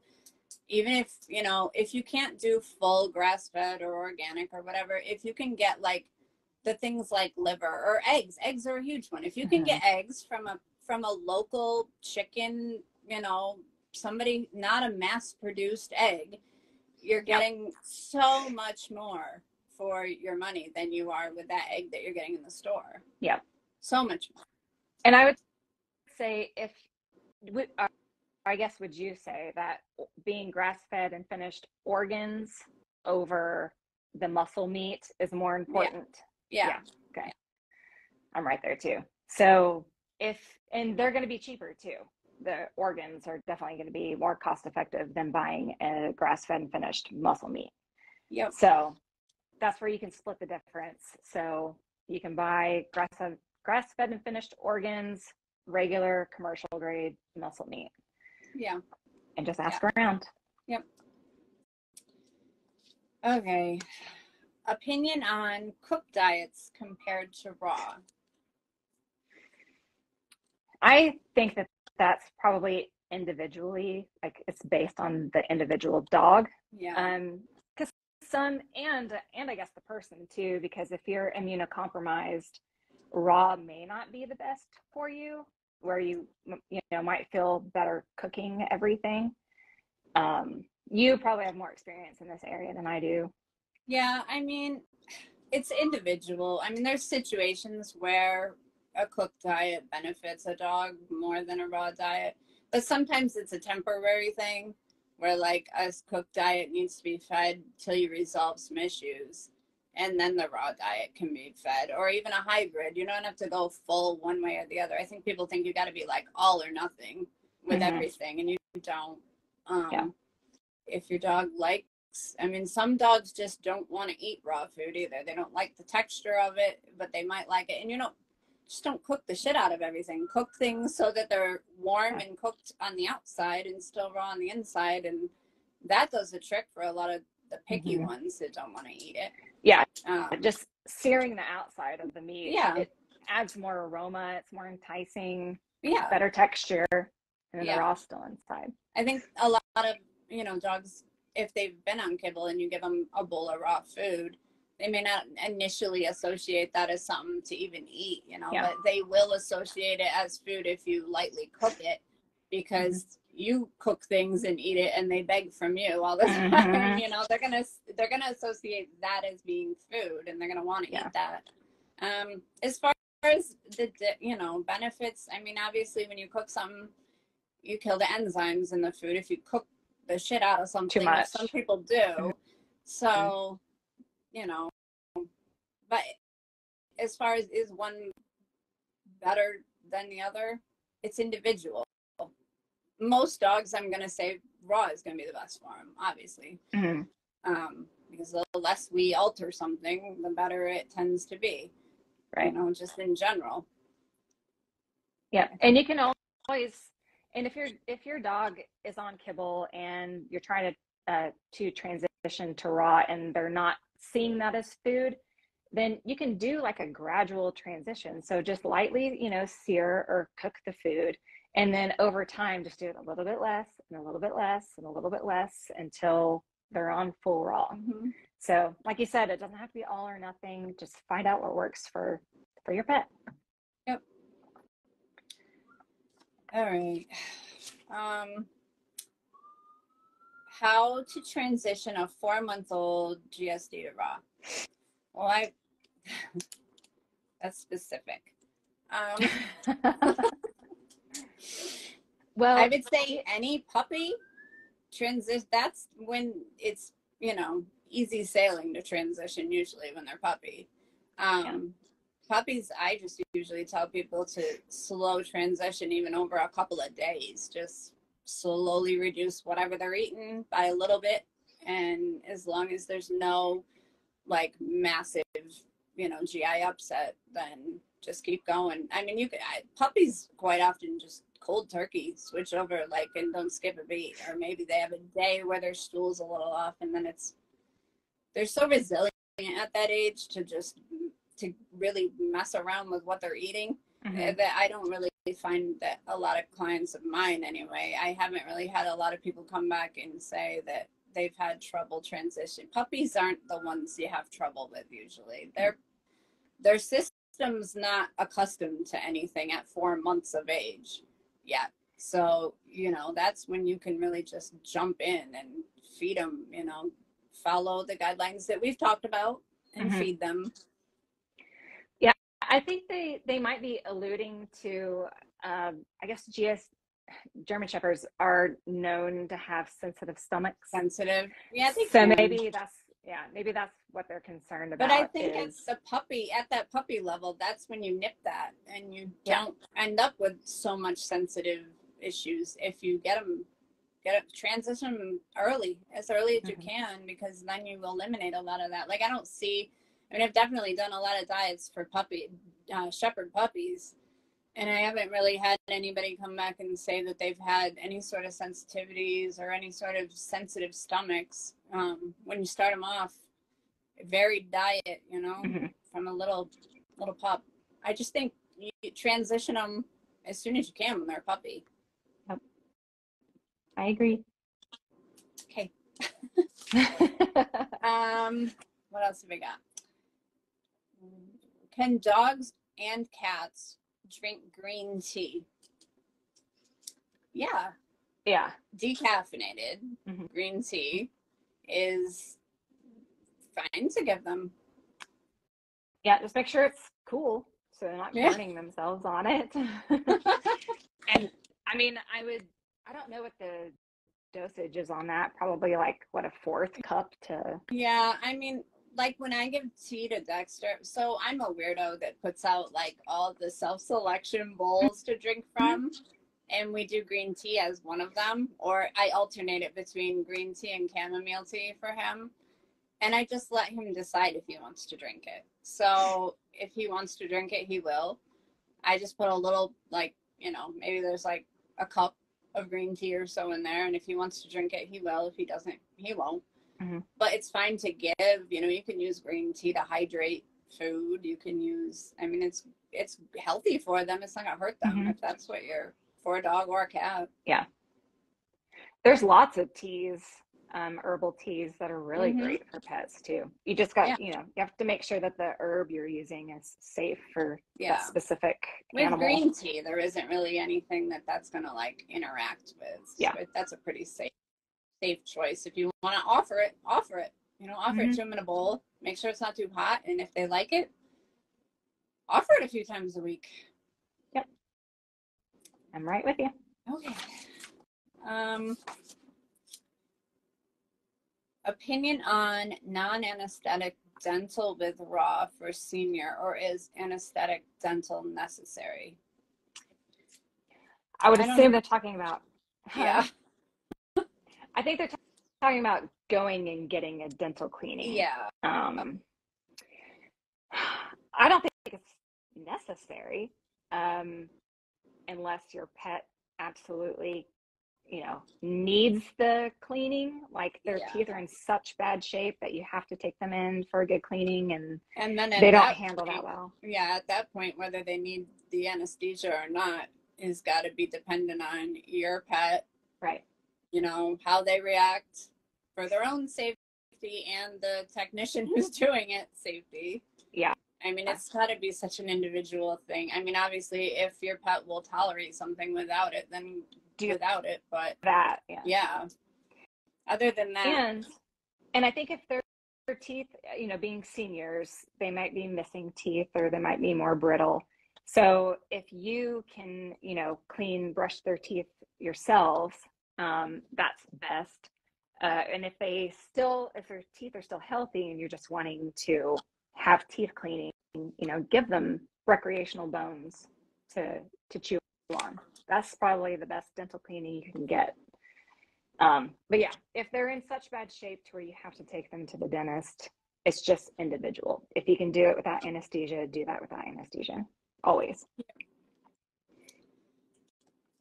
even if, you know, if you can't do full grass-fed or organic or whatever, if you can get like the things like liver or eggs are a huge one. If you can get eggs from a local chicken, you know, somebody, not a mass-produced egg, you're getting so much more for your money than you are with that egg that you're getting in the store. So much more. And I would say I guess, would you say that being grass-fed and finished organs over the muscle meat is more important? Okay. I'm right there too. So and they're going to be cheaper too. The organs are definitely going to be more cost effective than buying a grass-fed and finished muscle meat. So that's where you can split the difference. So you can buy grass-fed and finished organs, regular commercial grade muscle meat. And just ask around. Okay. Opinion on cooked diets compared to raw. I think that that's probably individually, like it's based on the individual dog. Yeah. Because some and I guess the person too, because if you're immunocompromised, raw may not be the best for you, where you know might feel better cooking everything. You probably have more experience in this area than I do. Yeah, I mean, it's individual. I mean, there's situations where a cooked diet benefits a dog more than a raw diet, but sometimes it's a temporary thing where like a cooked diet needs to be fed till you resolve some issues, and then the raw diet can be fed, or even a hybrid. You don't have to go full one way or the other. I think people think you got to be like all or nothing with Mm-hmm. everything, and you don't. Yeah. If your dog likes, I mean, some dogs just don't want to eat raw food either. They don't like the texture of it, but they might like it. And just don't cook the shit out of everything. Cook things so that they're warm and cooked on the outside and still raw on the inside. And that does the trick for a lot of the picky Mm-hmm. ones that don't want to eat it. Yeah, just searing the outside of the meat. Yeah. It adds more aroma. It's more enticing. Yeah. Better texture, and then Yeah. the raw still inside. I think a lot of dogs, if they've been on kibble and you give them a bowl of raw food, they may not initially associate that as something to even eat, but they will associate it as food if you lightly cook it, because you cook things and eat it and they beg from you all the time. They're gonna associate that as being food, and they're gonna want to eat that. As far as the benefits, I mean, obviously when you cook something, you kill the enzymes in the food. If you cook the shit out of something, Too much. some people do. So, but as far as is one better than the other, it's individual. Most dogs, I'm going to say raw is going to be the best for them, obviously. Because the less we alter something, the better it tends to be, right? Just in general. Yeah, and you can always, and if your dog is on kibble and you're trying to transition to raw and they're not seeing that as food, then you can do like a gradual transition. So just lightly, sear or cook the food, and then over time, just do it a little bit less and a little bit less and a little bit less until they're on full raw. So, like you said, it doesn't have to be all or nothing. Just find out what works for your pet. Yep. All right. How to transition a 4-month-old GSD to raw? Well, that's specific. Well, I would say any puppy that's when it's, easy sailing to transition, usually when they're puppy. Puppies, I just usually tell people to slow transition even over a couple of days. Just slowly reduce whatever they're eating by a little bit. And as long as there's no like massive, GI upset, then just keep going. I mean, puppies quite often just cold turkey switch over and don't skip a beat, or maybe they have a day where their stool's a little off, and then they're so resilient at that age to really mess around with what they're eating that I don't really find that a lot of clients of mine anyway. I haven't really had a lot of people come back and say that they've had trouble transition. Puppies aren't the ones you have trouble with usually. Their system's not accustomed to anything at 4 months of age yet. So, that's when you can really just jump in and feed them, follow the guidelines that we've talked about and feed them. Yeah, I think they might be alluding to, I guess German Shepherds are known to have sensitive stomachs. Sensitive. Yeah, so maybe that's what they're concerned about. But I think at that puppy level, that's when you nip that, and you don't end up with so much sensitive issues if you transition them as early as you can, because then you eliminate a lot of that. I've definitely done a lot of diets for Shepherd puppies, And I haven't really had anybody come back and say that they've had any sort of sensitivities or any sort of sensitive stomachs. When you start them off, varied diet, you know, Mm-hmm. from a little pup. I just think you transition them as soon as you can when they're a puppy. Yep. I agree. Okay. What else have we got? Can dogs and cats drink green tea? Yeah. Yeah. Decaffeinated Mm-hmm. green tea is fine to give them. Yeah, just make sure it's cool so they're not burning themselves on it. And I mean, I don't know what the dosage is on that. Probably like what, a fourth cup to. Yeah, I mean, like when I give tea to Dexter, so I'm a weirdo that puts out like all the self-selection bowls to drink from, and we do green tea as one of them, or I alternate it between green tea and chamomile tea for him. And I just let him decide if he wants to drink it. So if he wants to drink it, he will. I just put a little, like, you know, maybe there's like a cup of green tea or so in there. And if he wants to drink it, he will. If he doesn't, he won't. Mm-hmm. But it's fine to give. You know, you can use green tea to hydrate food. You can use, I mean, it's healthy for them. It's not going to hurt them if that's what you're, for a dog or a cat. Yeah. There's lots of teas, herbal teas that are really great for pets too. You just got, you know, you have to make sure that the herb you're using is safe for that specific animal. With green tea, there isn't really anything that's going to like interact with. Yeah. But that's a pretty safe choice. If you want to offer it, you know, offer it to them in a bowl. Make sure it's not too hot. And if they like it, offer it a few times a week. Yep. I'm right with you. Okay. Opinion on non-anesthetic dental with raw for senior, or is anesthetic dental necessary? I would assume they're talking about. Yeah. I think they're talking about going and getting a dental cleaning. Yeah. I don't think it's necessary, unless your pet absolutely, you know, needs the cleaning, like their teeth are in such bad shape that you have to take them in for a good cleaning, and then they don't handle that well. Yeah, at that point, whether they need the anesthesia or not is got to be dependent on your pet, right? You know, how they react for their own safety and the technician who's doing it safety. Yeah. I mean, it's got to be such an individual thing. I mean, obviously, if your pet will tolerate something without it, then do without it. But that, yeah. Other than that, and I think if their teeth, you know, being seniors, they might be missing teeth or they might be more brittle. So if you can, you know, brush their teeth yourselves, that's best. And if their teeth are still healthy and you're just wanting to have teeth cleaning, you know, give them recreational bones to chew on. That's probably the best dental cleaning you can get. But yeah, if they're in such bad shape to where you have to take them to the dentist, it's just individual. If you can do it without anesthesia, do that without anesthesia. Always.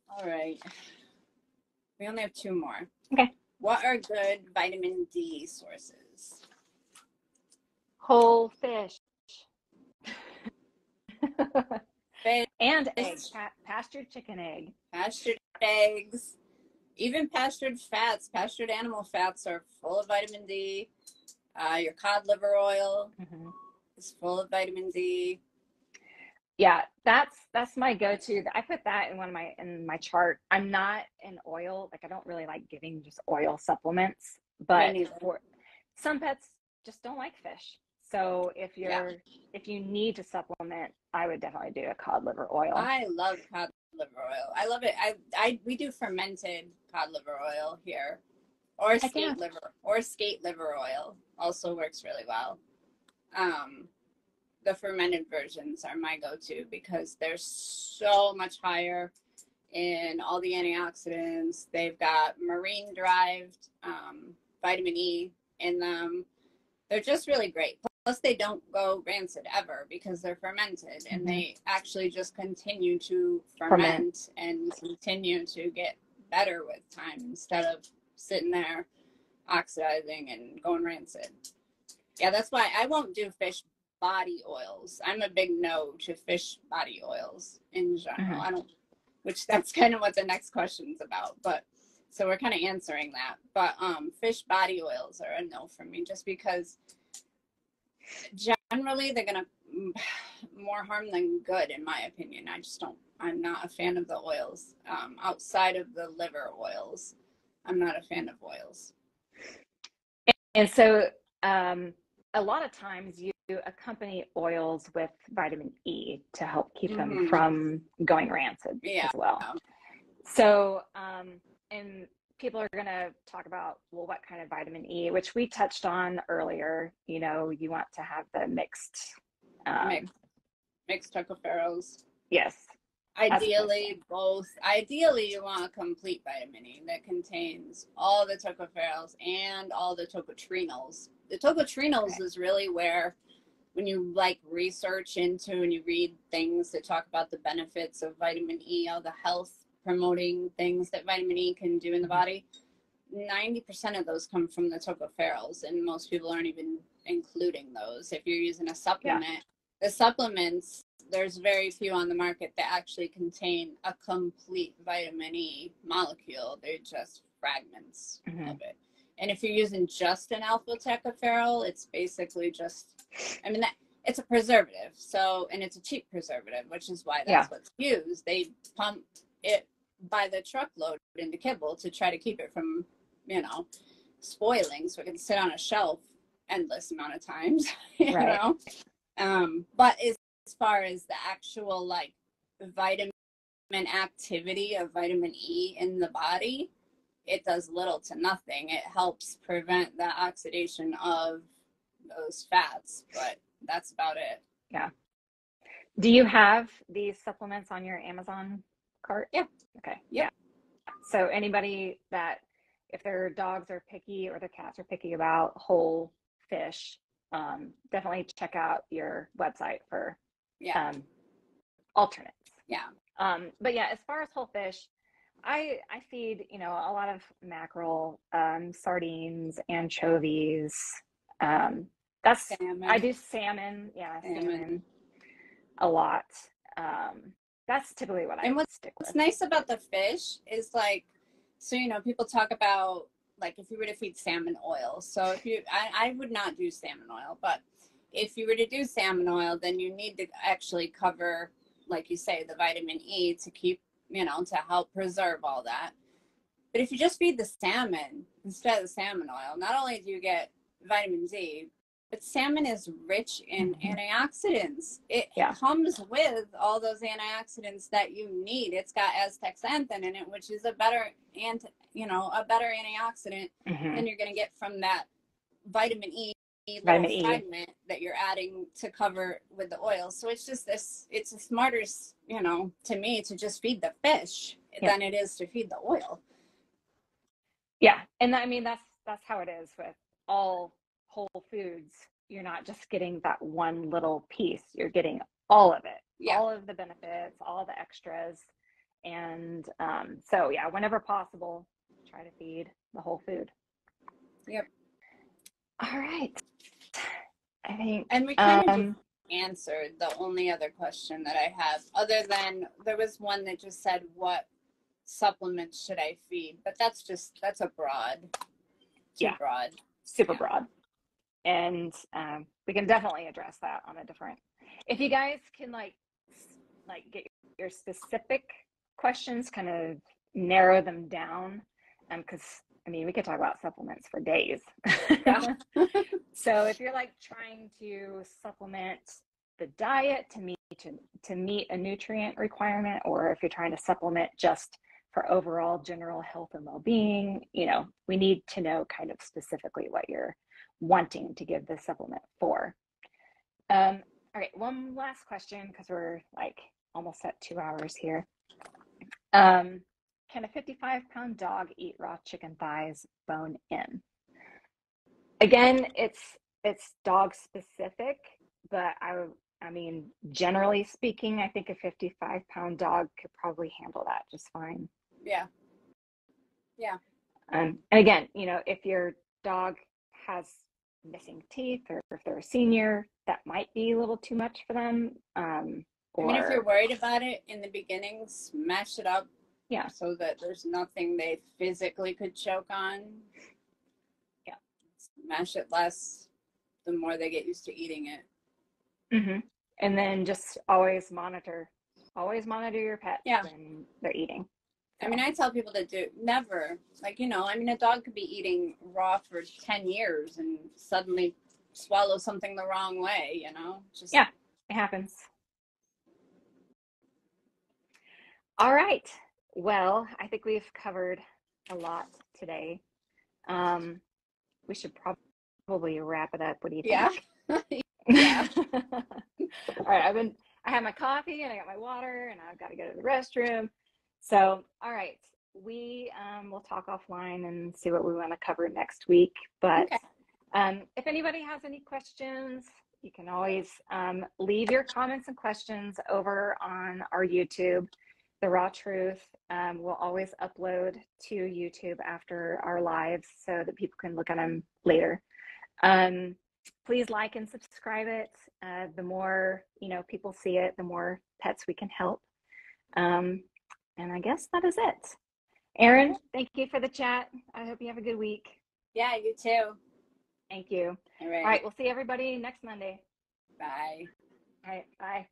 All right. We only have 2 more. Okay. What are good vitamin D sources? Whole fish. And eggs. Pastured chicken egg. Pastured eggs. Even pastured fats. Pastured animal fats are full of vitamin D. Your cod liver oil is full of vitamin D. Yeah, that's my go-to. I put that in my chart. I'm not an oil, like I don't really like giving just oil supplements, but for some pets just don't like fish. So if you need to supplement, I would definitely do a cod liver oil. I love cod liver oil. I love it. We do fermented cod liver oil here, or skate liver oil also works really well. The fermented versions are my go-to because they're so much higher in all the antioxidants. They've got marine-derived vitamin E in them. They're just really great. they don't go rancid ever because they're fermented, and they actually just continue to ferment and continue to get better with time instead of sitting there oxidizing and going rancid. Yeah, that's why I won't do fish body oils. I'm a big no to fish body oils in general. I don't, which that's kind of what the next question's about. But so we're kind of answering that. But fish body oils are a no for me, just because generally they're gonna more harm than good, in my opinion. I just don't. I'm not a fan of the oils. Outside of the liver oils, I'm not a fan of oils. And so a lot of times you accompany oils with vitamin E to help keep them from going rancid as well. So, and people are going to talk about, well, what kind of vitamin E, which we touched on earlier. You know, you want to have the mixed tocopherols. Yes. Ideally, both. Ideally, you want a complete vitamin E that contains all the tocopherols and all the tocotrienols. The tocotrienols is really where, when you like research into and you read things that talk about the benefits of vitamin E, all the health promoting things that vitamin E can do in the body, 90% of those come from the tocopherols, and most people aren't even including those. If you're using a supplement, the supplements, there's very few on the market that actually contain a complete vitamin E molecule. They're just fragments of it. And if you're using just an alpha tocopherol, it's basically just, I mean, it's a preservative. So, and it's a cheap preservative, which is why that's what's used. They pump it by the truckload into kibble to try to keep it from, you know, spoiling, so it can sit on a shelf endless amount of times, you know. But as far as the actual like vitamin activity of vitamin E in the body, it does little to nothing. It helps prevent the oxidation of those fats, but that's about it. Yeah. Do you have these supplements on your Amazon cart? Yeah. Okay. Yeah. So anybody that, if their dogs are picky or their cats are picky about whole fish, definitely check out your website for alternates. But yeah, as far as whole fish, I feed, you know, a lot of mackerel, sardines, anchovies. That's salmon. I do salmon. Yeah, salmon a lot. That's typically what I stick with. What's nice about the fish is, like, so, you know, people talk about, like, if you were to feed salmon oil. So if you, I would not do salmon oil, but if you were to do salmon oil, then you need to actually cover, like you say, the vitamin E to keep, you know, to help preserve all that. But if you just feed the salmon instead of the salmon oil, not only do you get vitamin D, but salmon is rich in antioxidants. It comes with all those antioxidants that you need. It's got astaxanthin in it, which is a better antioxidant than you're going to get from that vitamin E fragment that you're adding to cover with the oil. So it's just this, it's a smarter, you know, to me, to just feed the fish than it is to feed the oil. Yeah. And I mean, that's how it is with all whole foods. You're not just getting that one little piece, you're getting all of it, all of the benefits, all the extras. And so yeah, whenever possible, try to feed the whole food. All right. I think, and we kind of just answered the only other question that I have, other than there was one that just said, what supplements should I feed? But that's a broad, broad, super broad. And we can definitely address that on a different, if you guys can like get your specific questions, kind of narrow them down, because I mean, we could talk about supplements for days. So if you're like trying to supplement the diet to meet a nutrient requirement, or if you're trying to supplement just for overall general health and well-being, you know, we need to know kind of specifically what you're wanting to give this supplement for. All right, one last question, because we're like almost at 2 hours here. Can a 55-pound dog eat raw chicken thighs bone in? Again, it's it's dog specific, but I mean, generally speaking, I think a 55-pound dog could probably handle that just fine. Yeah. Yeah. And again, you know, if your dog has missing teeth or if they're a senior, that might be a little too much for them. I mean, if you're Or worried about it in the beginning, smash it up yeah, so that there's nothing they physically could choke on. yeah. Smash it less the more they get used to eating it. Hmm. And then just always monitor your pets Yeah. when they're eating. I mean, I tell people to do never, like, you know, I mean, a dog could be eating raw for 10 years and suddenly swallow something the wrong way, you know? Just Yeah, it happens. All right. Well, I think we've covered a lot today. We should probably wrap it up. What do you yeah. think? Yeah. All right. I have my coffee and I got my water and I've got to go to the restroom. So, all right. We will talk offline and see what we want to cover next week. But Okay. if anybody has any questions, you can always leave your comments and questions over on our YouTube. The Raw Truth will always upload to YouTube after our lives so that people can look at them later. Please like and subscribe it. The more, you know, people see it, the more pets we can help. And I guess that is it. Erin, thank you for the chat. I hope you have a good week. Yeah, you too. Thank you. All right. All right, we'll see everybody next Monday. Bye. All right, bye.